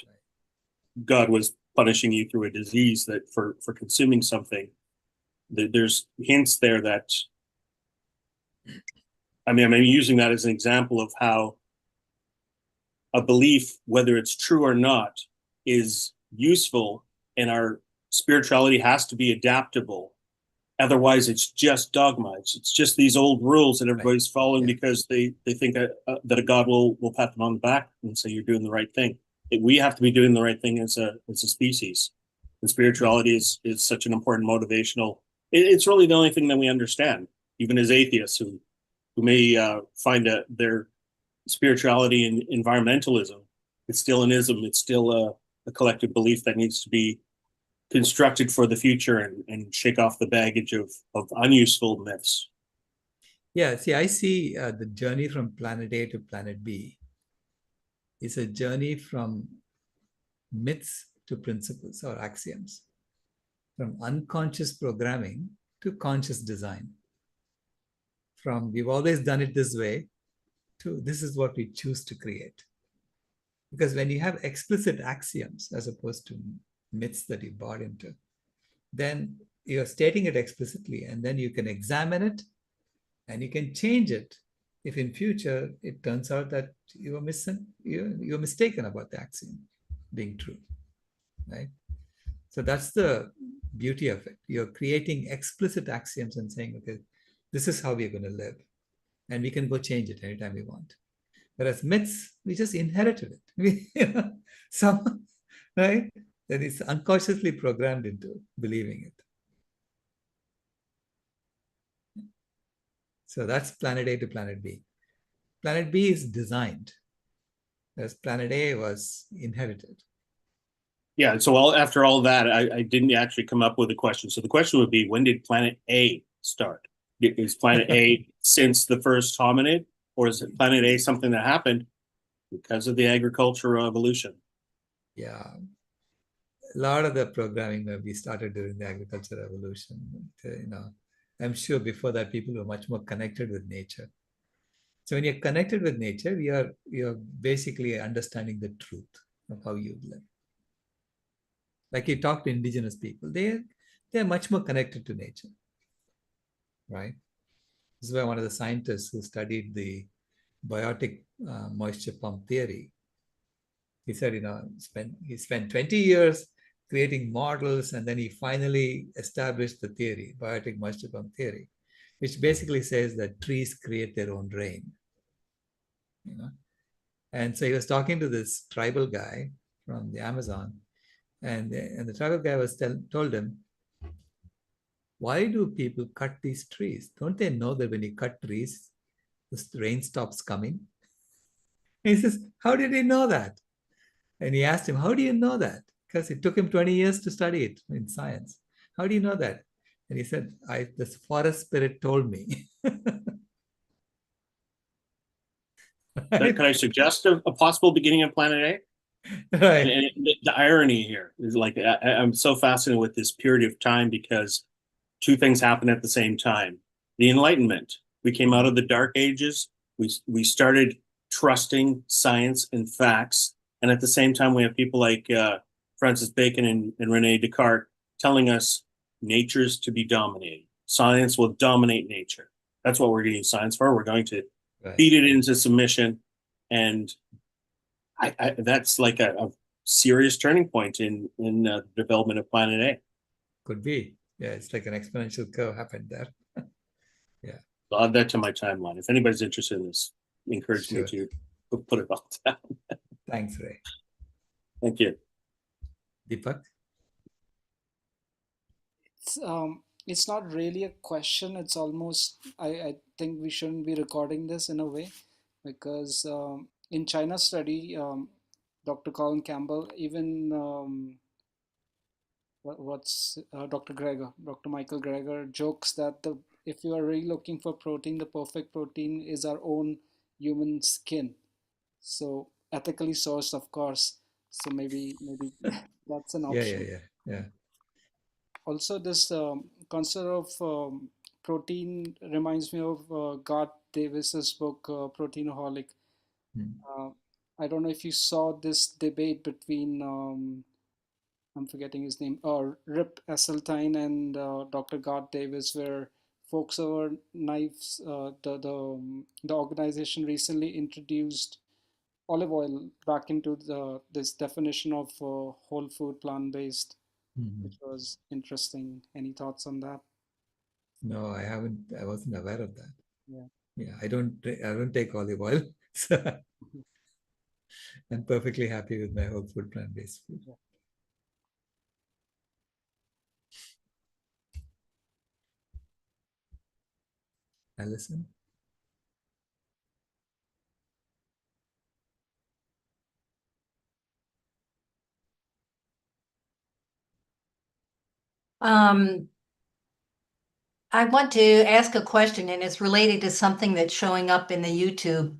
God was punishing you through a disease that for consuming something. There's hints there that, I'm using that as an example of how a belief, whether it's true or not, is useful, and our spirituality has to be adaptable. Otherwise, it's just dogma. It's just these old rules that everybody's following because they think that a God will pat them on the back and say you're doing the right thing. We have to be doing the right thing as a species. And spirituality is such an important motivational. It's really the only thing that we understand, even as atheists who may find their spirituality in environmentalism. It's still an ism. It's still a collective belief that needs to be constructed for the future and shake off the baggage of unuseful myths. Yeah, see, I see the journey from planet A to planet B is a journey from myths to principles or axioms, from unconscious programming to conscious design, from we've always done it this way to this is what we choose to create. Because when you have explicit axioms as opposed to myths that you bought into, then you're stating it explicitly, and then you can examine it and you can change it if in future it turns out that you're mistaken about the axiom being true, right? So that's the beauty of it. You're creating explicit axioms and saying, okay, this is how we're going to live, and we can go change it anytime we want. Whereas myths, we just inherited it. Right? That is unconsciously programmed into believing it. So that's planet A to planet B. Planet B is designed, whereas planet A was inherited. Yeah, so after all that, I didn't actually come up with a question. So the question would be, when did planet A start? Is planet A since the first hominid, or is it planet A something that happened because of the agricultural revolution? Yeah. A lot of the programming that we started during the agricultural revolution, I'm sure before that people were much more connected with nature. So when you're connected with nature, you're basically understanding the truth of how you live. Like you talk to indigenous people, they're much more connected to nature, right? This is why one of the scientists who studied the biotic moisture pump theory, he said, he spent 20 years creating models, and then he finally established the theory, biotic moisture pump theory, which basically says that trees create their own rain. And so he was talking to this tribal guy from the Amazon, and the tribal guy was told him, why do people cut these trees? Don't they know that when you cut trees, the rain stops coming? And he says, how did he know that? And he asked him, how do you know that? Because it took him 20 years to study it in science. How do you know that? And he said, this forest spirit told me. Can I suggest a possible beginning of Planet A? Right. And the irony here is like, I'm so fascinated with this period of time because two things happen at the same time. The Enlightenment. We came out of the Dark Ages. We started trusting science and facts. And at the same time, we have people like Francis Bacon and Rene Descartes telling us nature's to be dominated. Science will dominate nature. That's what we're going to use science for. We're going to beat it into submission. And that's like a serious turning point in the development of Planet A. Could be. Yeah, it's like an exponential curve happened there. Yeah. I'll add that to my timeline. If anybody's interested in this, encourage me to put it all down. Thanks, Ray. Thank you. Deepak? It's not really a question. It's almost, I think we shouldn't be recording this in a way because in China study, Dr. Colin Campbell, even Dr. Michael Greger jokes that if you are really looking for protein, the perfect protein is our own human skin. So ethically sourced, of course. So maybe that's an option. Yeah. Also, this concept of protein reminds me of Garth Davis's book, Proteinaholic. I don't know if you saw this debate between, I'm forgetting his name, Rip Esselstyn and Dr. Garth Davis, where Folks Over Knives, the organization recently introduced olive oil back into this definition of whole food, plant-based, which was interesting. Any thoughts on that? No, I haven't. I wasn't aware of that. Yeah. I don't take olive oil. So I'm perfectly happy with my whole food, plant-based food. Yeah. Alison? I want to ask a question, and it's related to something that's showing up in the YouTube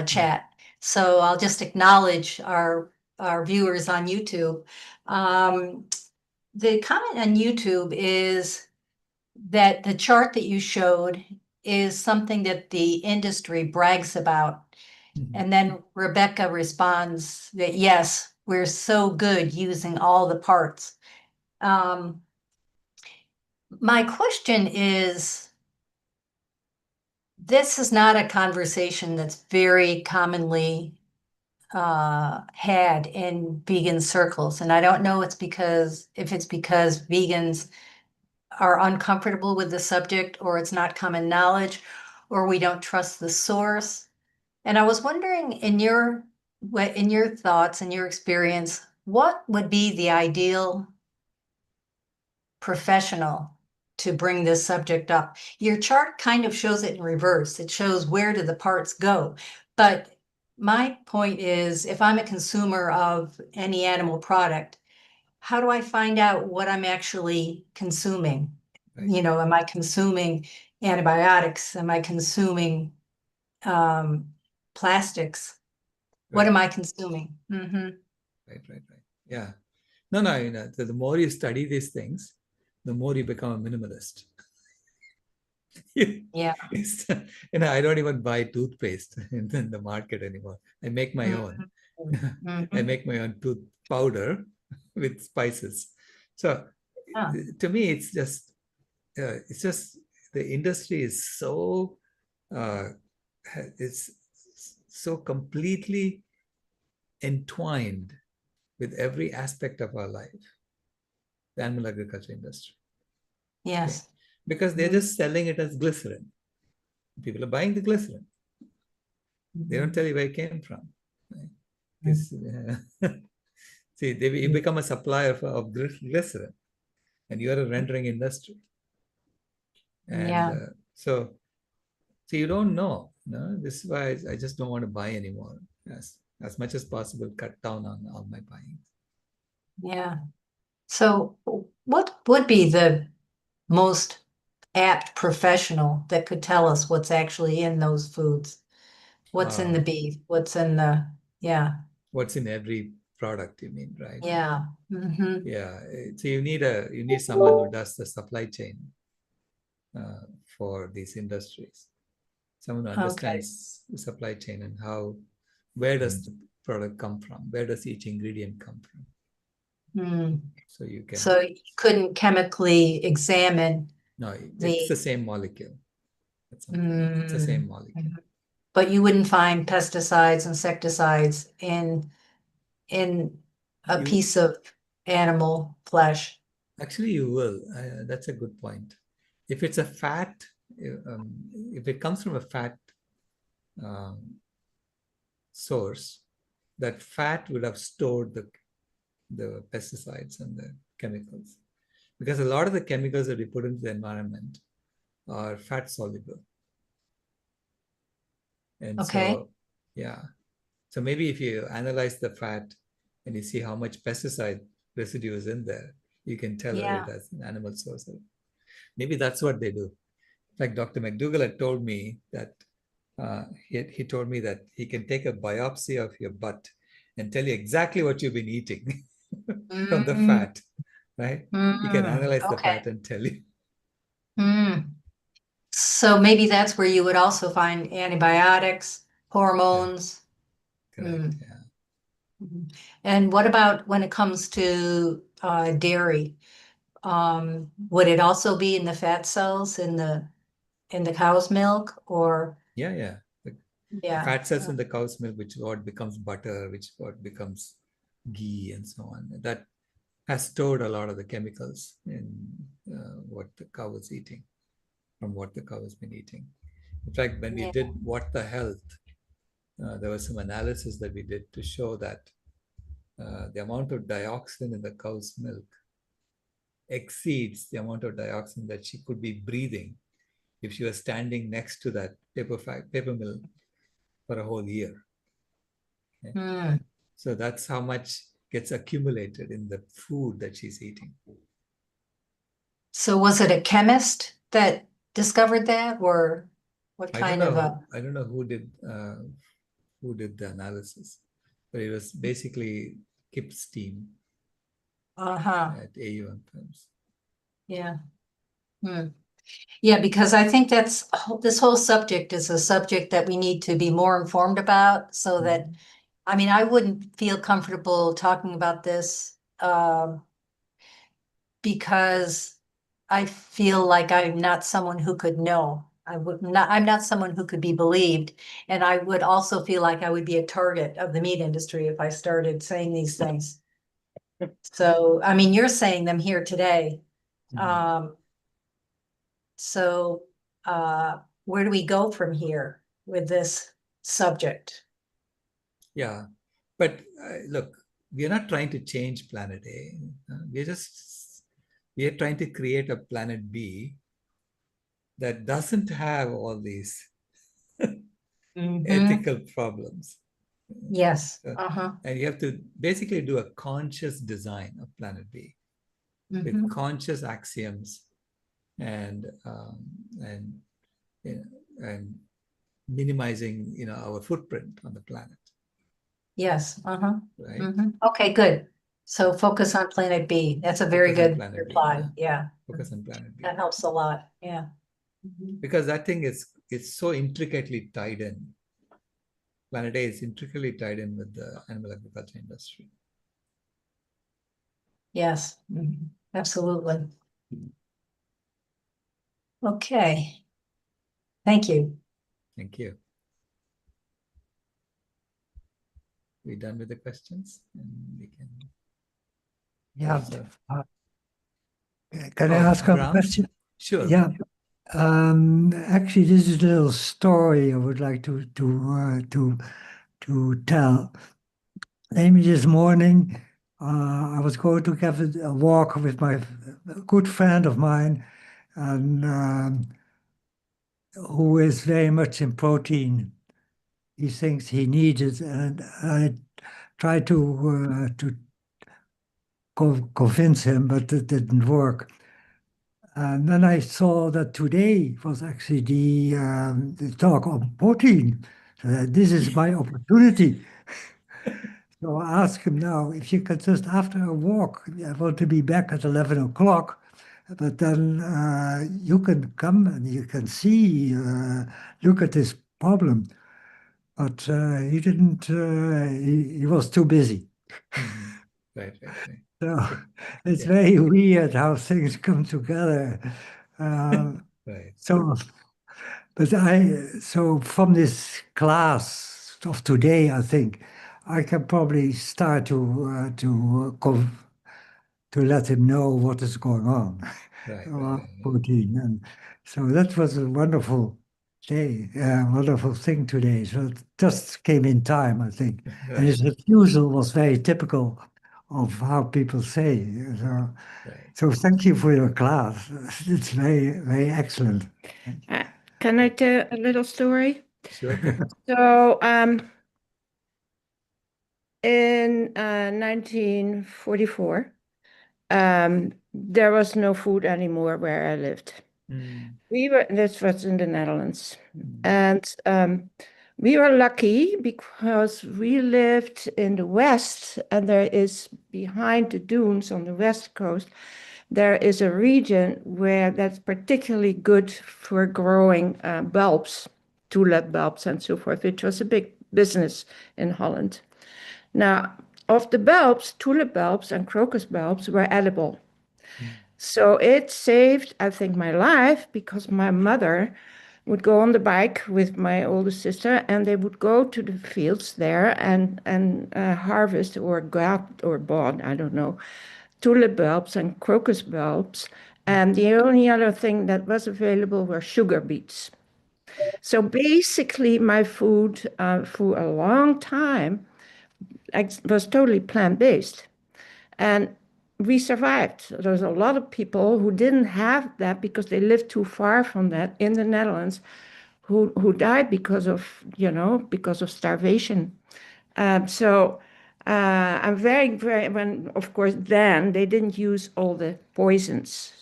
chat. So I'll just acknowledge our viewers on YouTube. The comment on YouTube is that the chart that you showed is something that the industry brags about. And then Rebecca responds that, yes, we're so good using all the parts. My question is, this is not a conversation that's very commonly had in vegan circles. And I don't know if it's because vegans are uncomfortable with the subject, or it's not common knowledge, or we don't trust the source. And I was wondering, in your thoughts and your experience, what would be the ideal professional to bring this subject up? Your chart kind of shows it in reverse. It shows where do the parts go. But my point is, if I'm a consumer of any animal product, how do I find out what I'm actually consuming? Right. You know, am I consuming antibiotics? Am I consuming plastics? What am I consuming? Right. Yeah. No, the more you study these things, the more you become a minimalist. Yeah. I don't even buy toothpaste in the market anymore. I make my own. I make my own tooth powder with spices. So to me, it's just the industry is so it's so completely entwined with every aspect of our life, the animal agriculture industry. Yes. Okay? Because they're just selling it as glycerin. People are buying the glycerin. They don't tell you where it came from. this. See, you become a supplier of glycerin, and you are a rendering industry, and Yeah. so you don't know. No, this is why I just don't want to buy anymore. As much as possible, cut down on all my buying. Yeah. So what would be the most apt professional that could tell us what's actually in those foods? What's in the beef? What's in the, yeah. What's in every product, you mean, right? Yeah. Mm-hmm. Yeah. So you need someone who does the supply chain for these industries. Someone who understands the supply chain and where does the product come from? Where does each ingredient come from? So you can. So you couldn't chemically examine. No, it's the same molecule. It's the same molecule. But you wouldn't find pesticides, insecticides in a piece of animal flesh. Actually, you will. That's a good point. If it's a fat, if it comes from a fat source, that fat would have stored the pesticides and the chemicals. Because a lot of the chemicals that we put into the environment are fat soluble. And so, yeah. So maybe if you analyze the fat and you see how much pesticide residue is in there, you can tell it as an animal source. Maybe that's what they do. Like Dr. McDougall had told me that he told me that he can take a biopsy of your butt and tell you exactly what you've been eating from the fat, right? He can analyze the fat and tell you. So maybe that's where you would also find antibiotics, hormones. Correct, yeah. And what about when it comes to dairy? Would it also be in the fat cells in the cow's milk, or? Yeah. The fat cells in the cow's milk, which what becomes butter, which what becomes ghee, and so on. That has stored a lot of the chemicals in what the cow is eating, from what the cow has been eating. In fact, when we did What the Health, there was some analysis that we did to show that the amount of dioxin in the cow's milk exceeds the amount of dioxin that she could be breathing if she was standing next to that paper mill for a whole year. Okay? So that's how much gets accumulated in the food that she's eating. So was it a chemist that discovered that, or what kind of a? I don't know who did the analysis, but it was basically Kip's team at AUM Films. Yeah. Yeah, because I think this whole subject is a subject that we need to be more informed about, so that, I mean, I wouldn't feel comfortable talking about this because I feel like I'm not someone who could know. I'm not someone who could be believed. And I would also feel like I would be a target of the meat industry if I started saying these things. So, I mean, you're saying them here today. So where do we go from here with this subject? Yeah, but look, we're not trying to change planet A. We are trying to create a planet B that doesn't have all these ethical problems. Yes. And you have to basically do a conscious design of planet B with conscious axioms and minimizing our footprint on the planet. Yes. Right. Okay, good. So focus on planet B. That's a very good reply. Yeah. Focus on planet B. That helps a lot. Yeah. Because that thing is so intricately tied in. Planet A is intricately tied in with the animal agriculture industry. Yes, absolutely. Okay. Thank you. Thank you. We done with the questions? And we can. Yeah. Can I ask a question? Sure. Yeah. Actually, this is a little story I would like to tell. maybe this morning, I was going to have a walk with a good friend of mine, and who is very much in protein. He thinks he needs it, and I tried to convince him, but it didn't work. And then I saw that today was actually the talk on protein. So this is my opportunity. So I asked him now if you can just after a walk, I want to be back at 11 o'clock, but then you can come and you can see, look at this problem. But he didn't, he was too busy. Right, right, right. So it's Yeah. very weird how things come together. Right. So, so from this class of today, I think I can probably start to let him know what is going on Right, about right, right. protein, and so that was a wonderful day, wonderful thing today. So it just came in time, I think, and Right, his refusal was very typical of how people say. So, right. so thank you for your class. It's very, very excellent. Can I tell a little story? Sure. So, in 1944, there was no food anymore where I lived. Mm, This was in the Netherlands, mm, and we were lucky because we lived in the west, and there is behind the dunes on the west coast, there is a region where that's particularly good for growing bulbs, tulip bulbs and so forth, which was a big business in Holland. Now, of the bulbs, tulip bulbs and crocus bulbs were edible. mm, So it saved, I think, my life because my mother would go on the bike with my older sister, and they would go to the fields there and harvest or got or bought, I don't know, tulip bulbs and crocus bulbs. And the only other thing that was available were sugar beets. So basically, my food for a long time was totally plant-based. And we survived. There's a lot of people who didn't have that because they lived too far from that in the Netherlands who died because of starvation. So I'm very, very, of course, then they didn't use all the poisons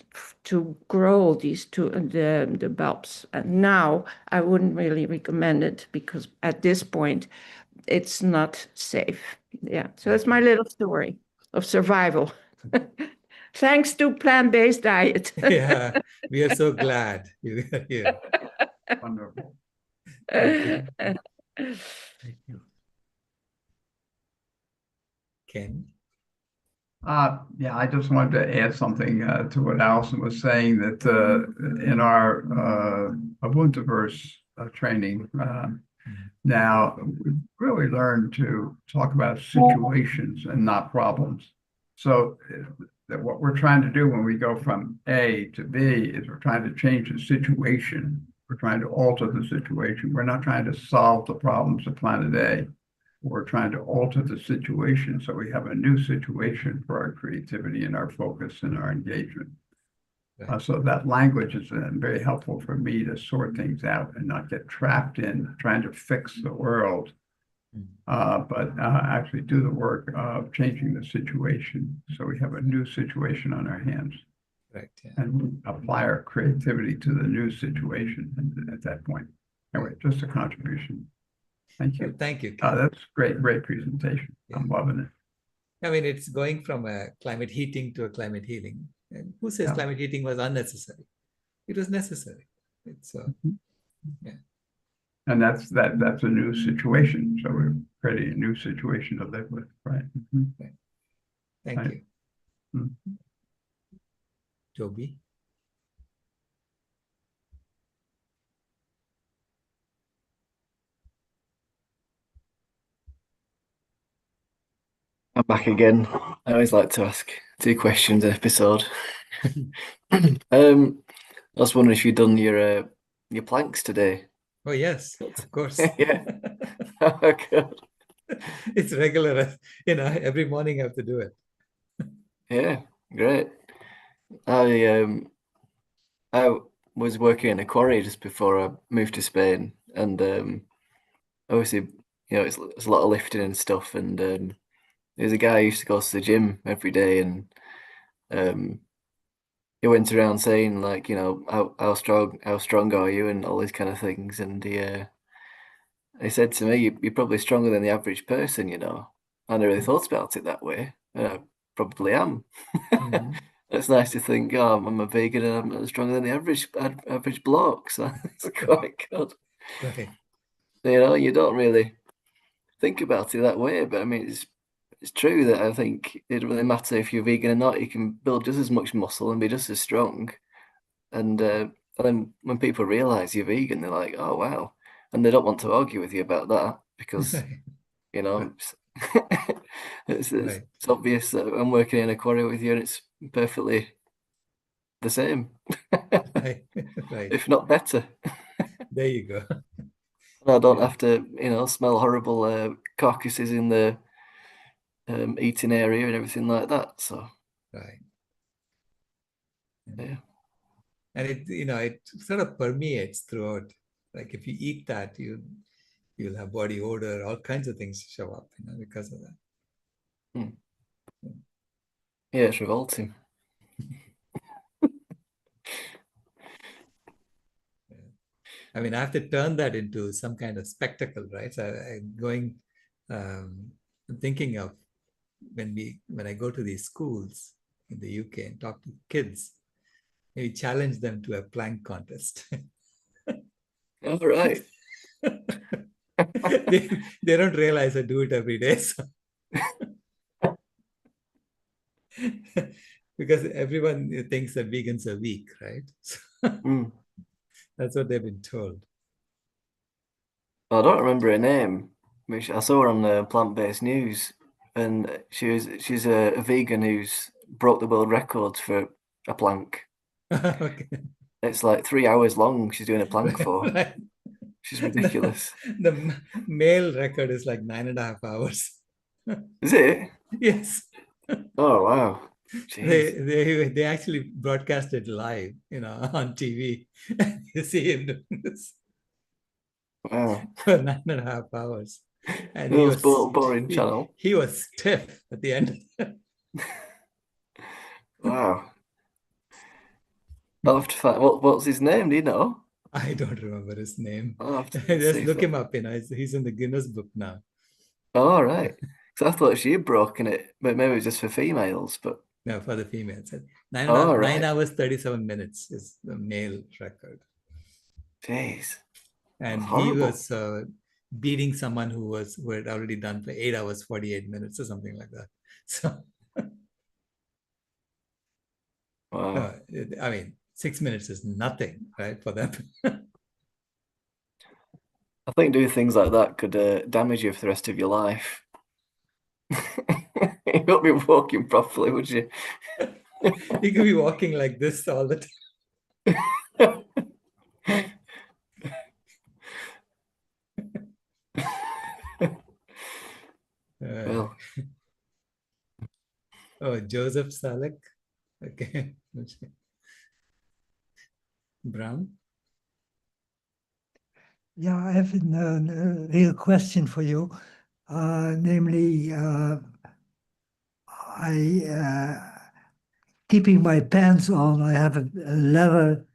to grow the bulbs. And now I wouldn't really recommend it because at this point, it's not safe. Yeah, so that's my little story of survival. Thanks to plant-based diet. Yeah, we are so glad you are here. Wonderful. Thank you. Thank you. Ken? Yeah, I just wanted to add something to what Allison was saying, that in our Ubuntuverse training, now we've really learned to talk about situations and not problems. So that what we're trying to do when we go from A to B is we're trying to change the situation. We're trying to alter the situation. We're not trying to solve the problems of planet A. We're trying to alter the situation so we have a new situation for our creativity and our focus and our engagement. So that language is very helpful for me to sort things out and not get trapped in trying to fix the world, but actually do the work of changing the situation so we have a new situation on our hands. Right. Yeah. And apply our creativity to the new situation at that point. Anyway, just a contribution. Thank you. Well, thank you, Ken. That's great presentation. Yeah. I'm loving it. I mean, it's going from a climate heating to a climate healing. And who says climate heating was unnecessary? It was necessary. It's yeah. And that's a new situation. So we're creating a new situation to live with, right? Right. Thank Right. you. Toby? I'm back again. I always like to ask 2 questions an episode. I was wondering if you'd done your planks today. Oh, yes, of course. Yeah. Oh, good. It's regular, every morning I have to do it. Yeah, great. I was working in a quarry just before I moved to Spain, and obviously, it's a lot of lifting and stuff. And there's a guy who used to go to the gym every day, and he went around saying like, how strong are you, and all these kind of things. And he said to me, you're probably stronger than the average person, I never really thought about it that way. I probably am. Mhm. It's nice to think, oh, I'm a vegan and I'm stronger than the average bloke. So it's quite good. Right. You don't really think about it that way, but I mean, it's true that I think it doesn't really matter if you're vegan or not. You can build just as much muscle and be just as strong. And then when people realize you're vegan, they're like, oh wow, and they don't want to argue with you about that because it's, it's Right. it's obvious that I'm working in a quarry with you, and it's perfectly the same, Right. Right. if not better. There you go. And I don't Yeah. have to, smell horrible carcasses in the eating area and everything like that. So Right. yeah, And it sort of permeates throughout. Like if you eat that, you'll have body odor, all kinds of things show up, because of that. Hmm. Yeah, it's revolting. I mean, I have to turn that into some kind of spectacle, right? So I'm going, I'm thinking of when I go to these schools in the UK and talk to kids, maybe challenge them to a plank contest. All right. they don't realize I do it every day. So. Because everyone thinks that vegans are weak, right? So Mm. that's what they've been told. I don't remember her name, which I saw her on the plant-based news, and she's a vegan who's broke the world record for a plank. Okay. It's like 3 hours long. She's doing a plank for. Right. She's ridiculous. The male record is like 9.5 hours. Is it? Yes. Oh wow. They, Jeez. they actually broadcast it live, on TV. You see him doing this Wow. for 9.5 hours. And It was boring channel. he was stiff at the end. Wow. I'll have to find what's his name, do you know? I don't remember his name. I'll have to Just see if look him up, he's in the Guinness Book now. all right. So I thought she had broken it, but maybe it was just for females, but No, for the females. Nine, and a all half, 9 hours, right. 37 minutes is the male record. Jeez. That's And he horrible. was beating someone who had already done for 8 hours, 48 minutes or something like that. So, Wow. I mean, 6 minutes is nothing, right, for them. I think doing things like that could damage you for the rest of your life. You won't be walking properly, would you? You could be walking like this all the time. Well, Oh, Joseph Salek. Okay. Brown. Yeah, I have a real question for you. Namely, I keeping my pants on, I have a leather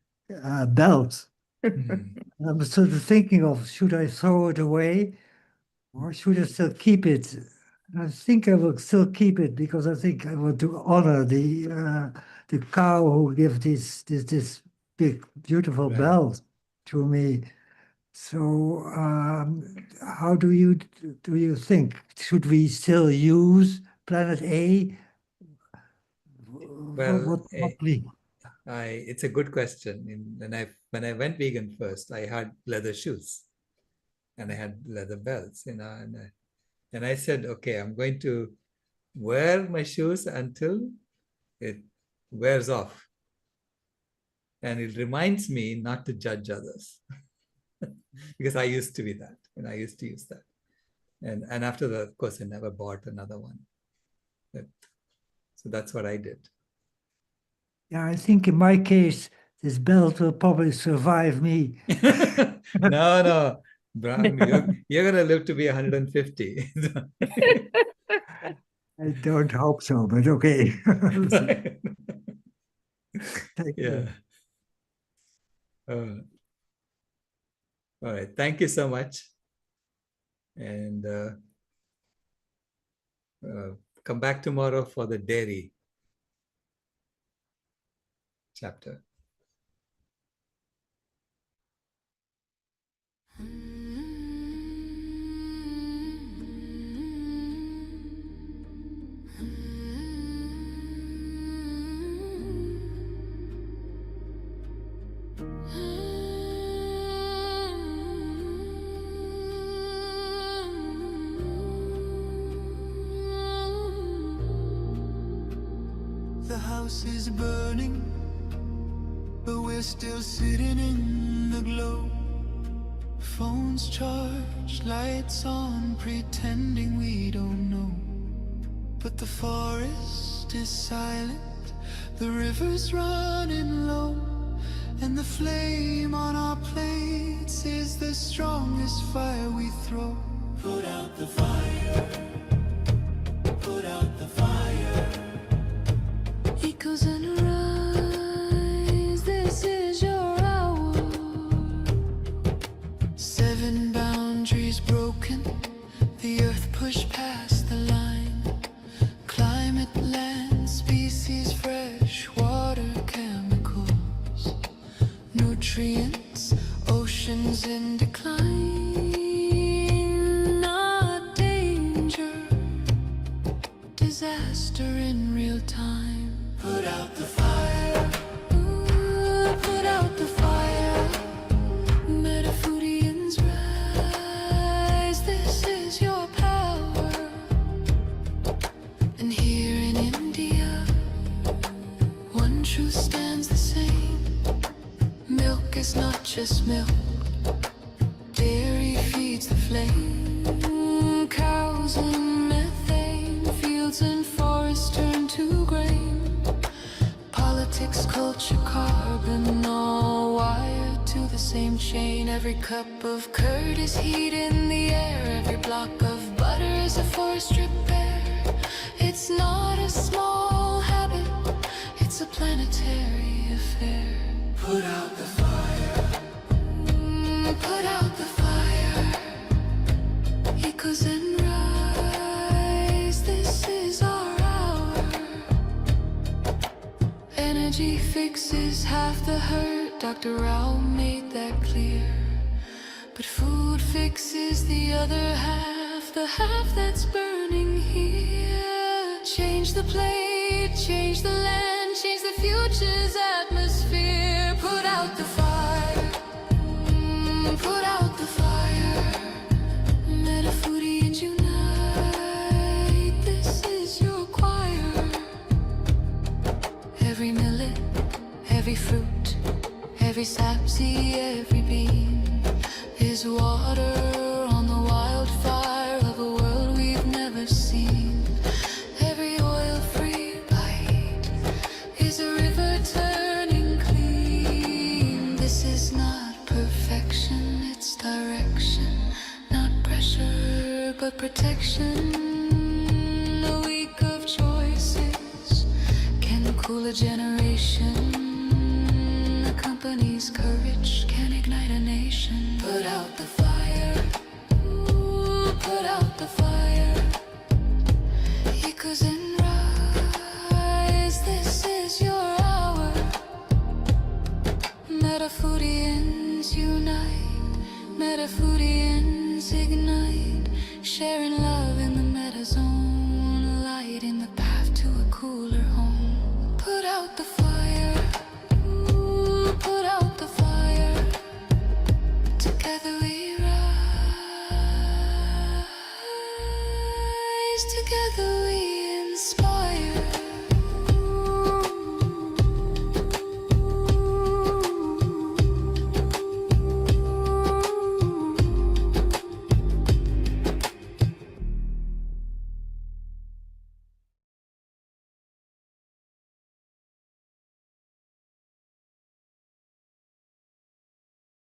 belt. Hmm. I'm sort of thinking of, should I throw it away or should I still keep it? I think I will still keep it because I think I want to honor the cow who gave this big beautiful Right. belt to me. So how do you think? Should we still use Planet A? Well, What we? it's a good question. When I went vegan first, I had leather shoes and I had leather belts, and I said, okay, I'm going to wear my shoes until it wears off. And it reminds me not to judge others because I used to be that, and I used to use that. And after that, of course, I never bought another one. So that's what I did. Yeah, I think in my case, this belt will probably survive me. No, Brian, you're going to live to be 150. I don't hope so, but okay. Thank Yeah. you. All right. Thank you so much. And come back tomorrow for the dairy chapter. The house is burning, but we're still sitting in the glow. Phones charged, lights on, pretending we don't know. But the forest is silent, the river's running low, and the flame on our plates is the strongest fire we throw. Put out the fire, put out the fire. Echoes and rise, this is your hour. 7 boundaries broken, the earth pushed past the line. Climate, land, species, fresh water, chemicals, nutrients, oceans in decline. Not danger, disaster in real time. Put out the fire, ooh, put out the fire. Metafoodians rise, this is your power. And here in India, one truth stands the same. Milk is not just milk, dairy feeds the flame. Cows and methane, fields and forests turn to grain. Politics, culture, carbon, all wired to the same chain. Every cup of curd is heat in the air. Every block of butter is a forest repair. It's not a small habit, it's a planetary affair. Put out the fire, put out the fire. Echoes and rise, this is our hour. Energy fixes half the hurt, Dr. Rao made that clear. But food fixes the other half, the half that's burning here. Change the plate, change the land, change the future's atmosphere. Put out the fire, put out the fire. Metafoodians unite, this is your choir. Every millet, every fruit, every sapseed, every bean is water on the wildfire of a world we've never seen. Every oil-free bite is a river turning clean. This is not perfection, it's direction. Not pressure, but protection. A week of choices can cool a generation. A company's courage can ignite a nation. Put out the fire, ooh, put out the fire. Echoes and rise, this is your hour. Metafoodians unite, Metafoodians ignite, sharing love in the meta zone, lighting the path to a cooler home.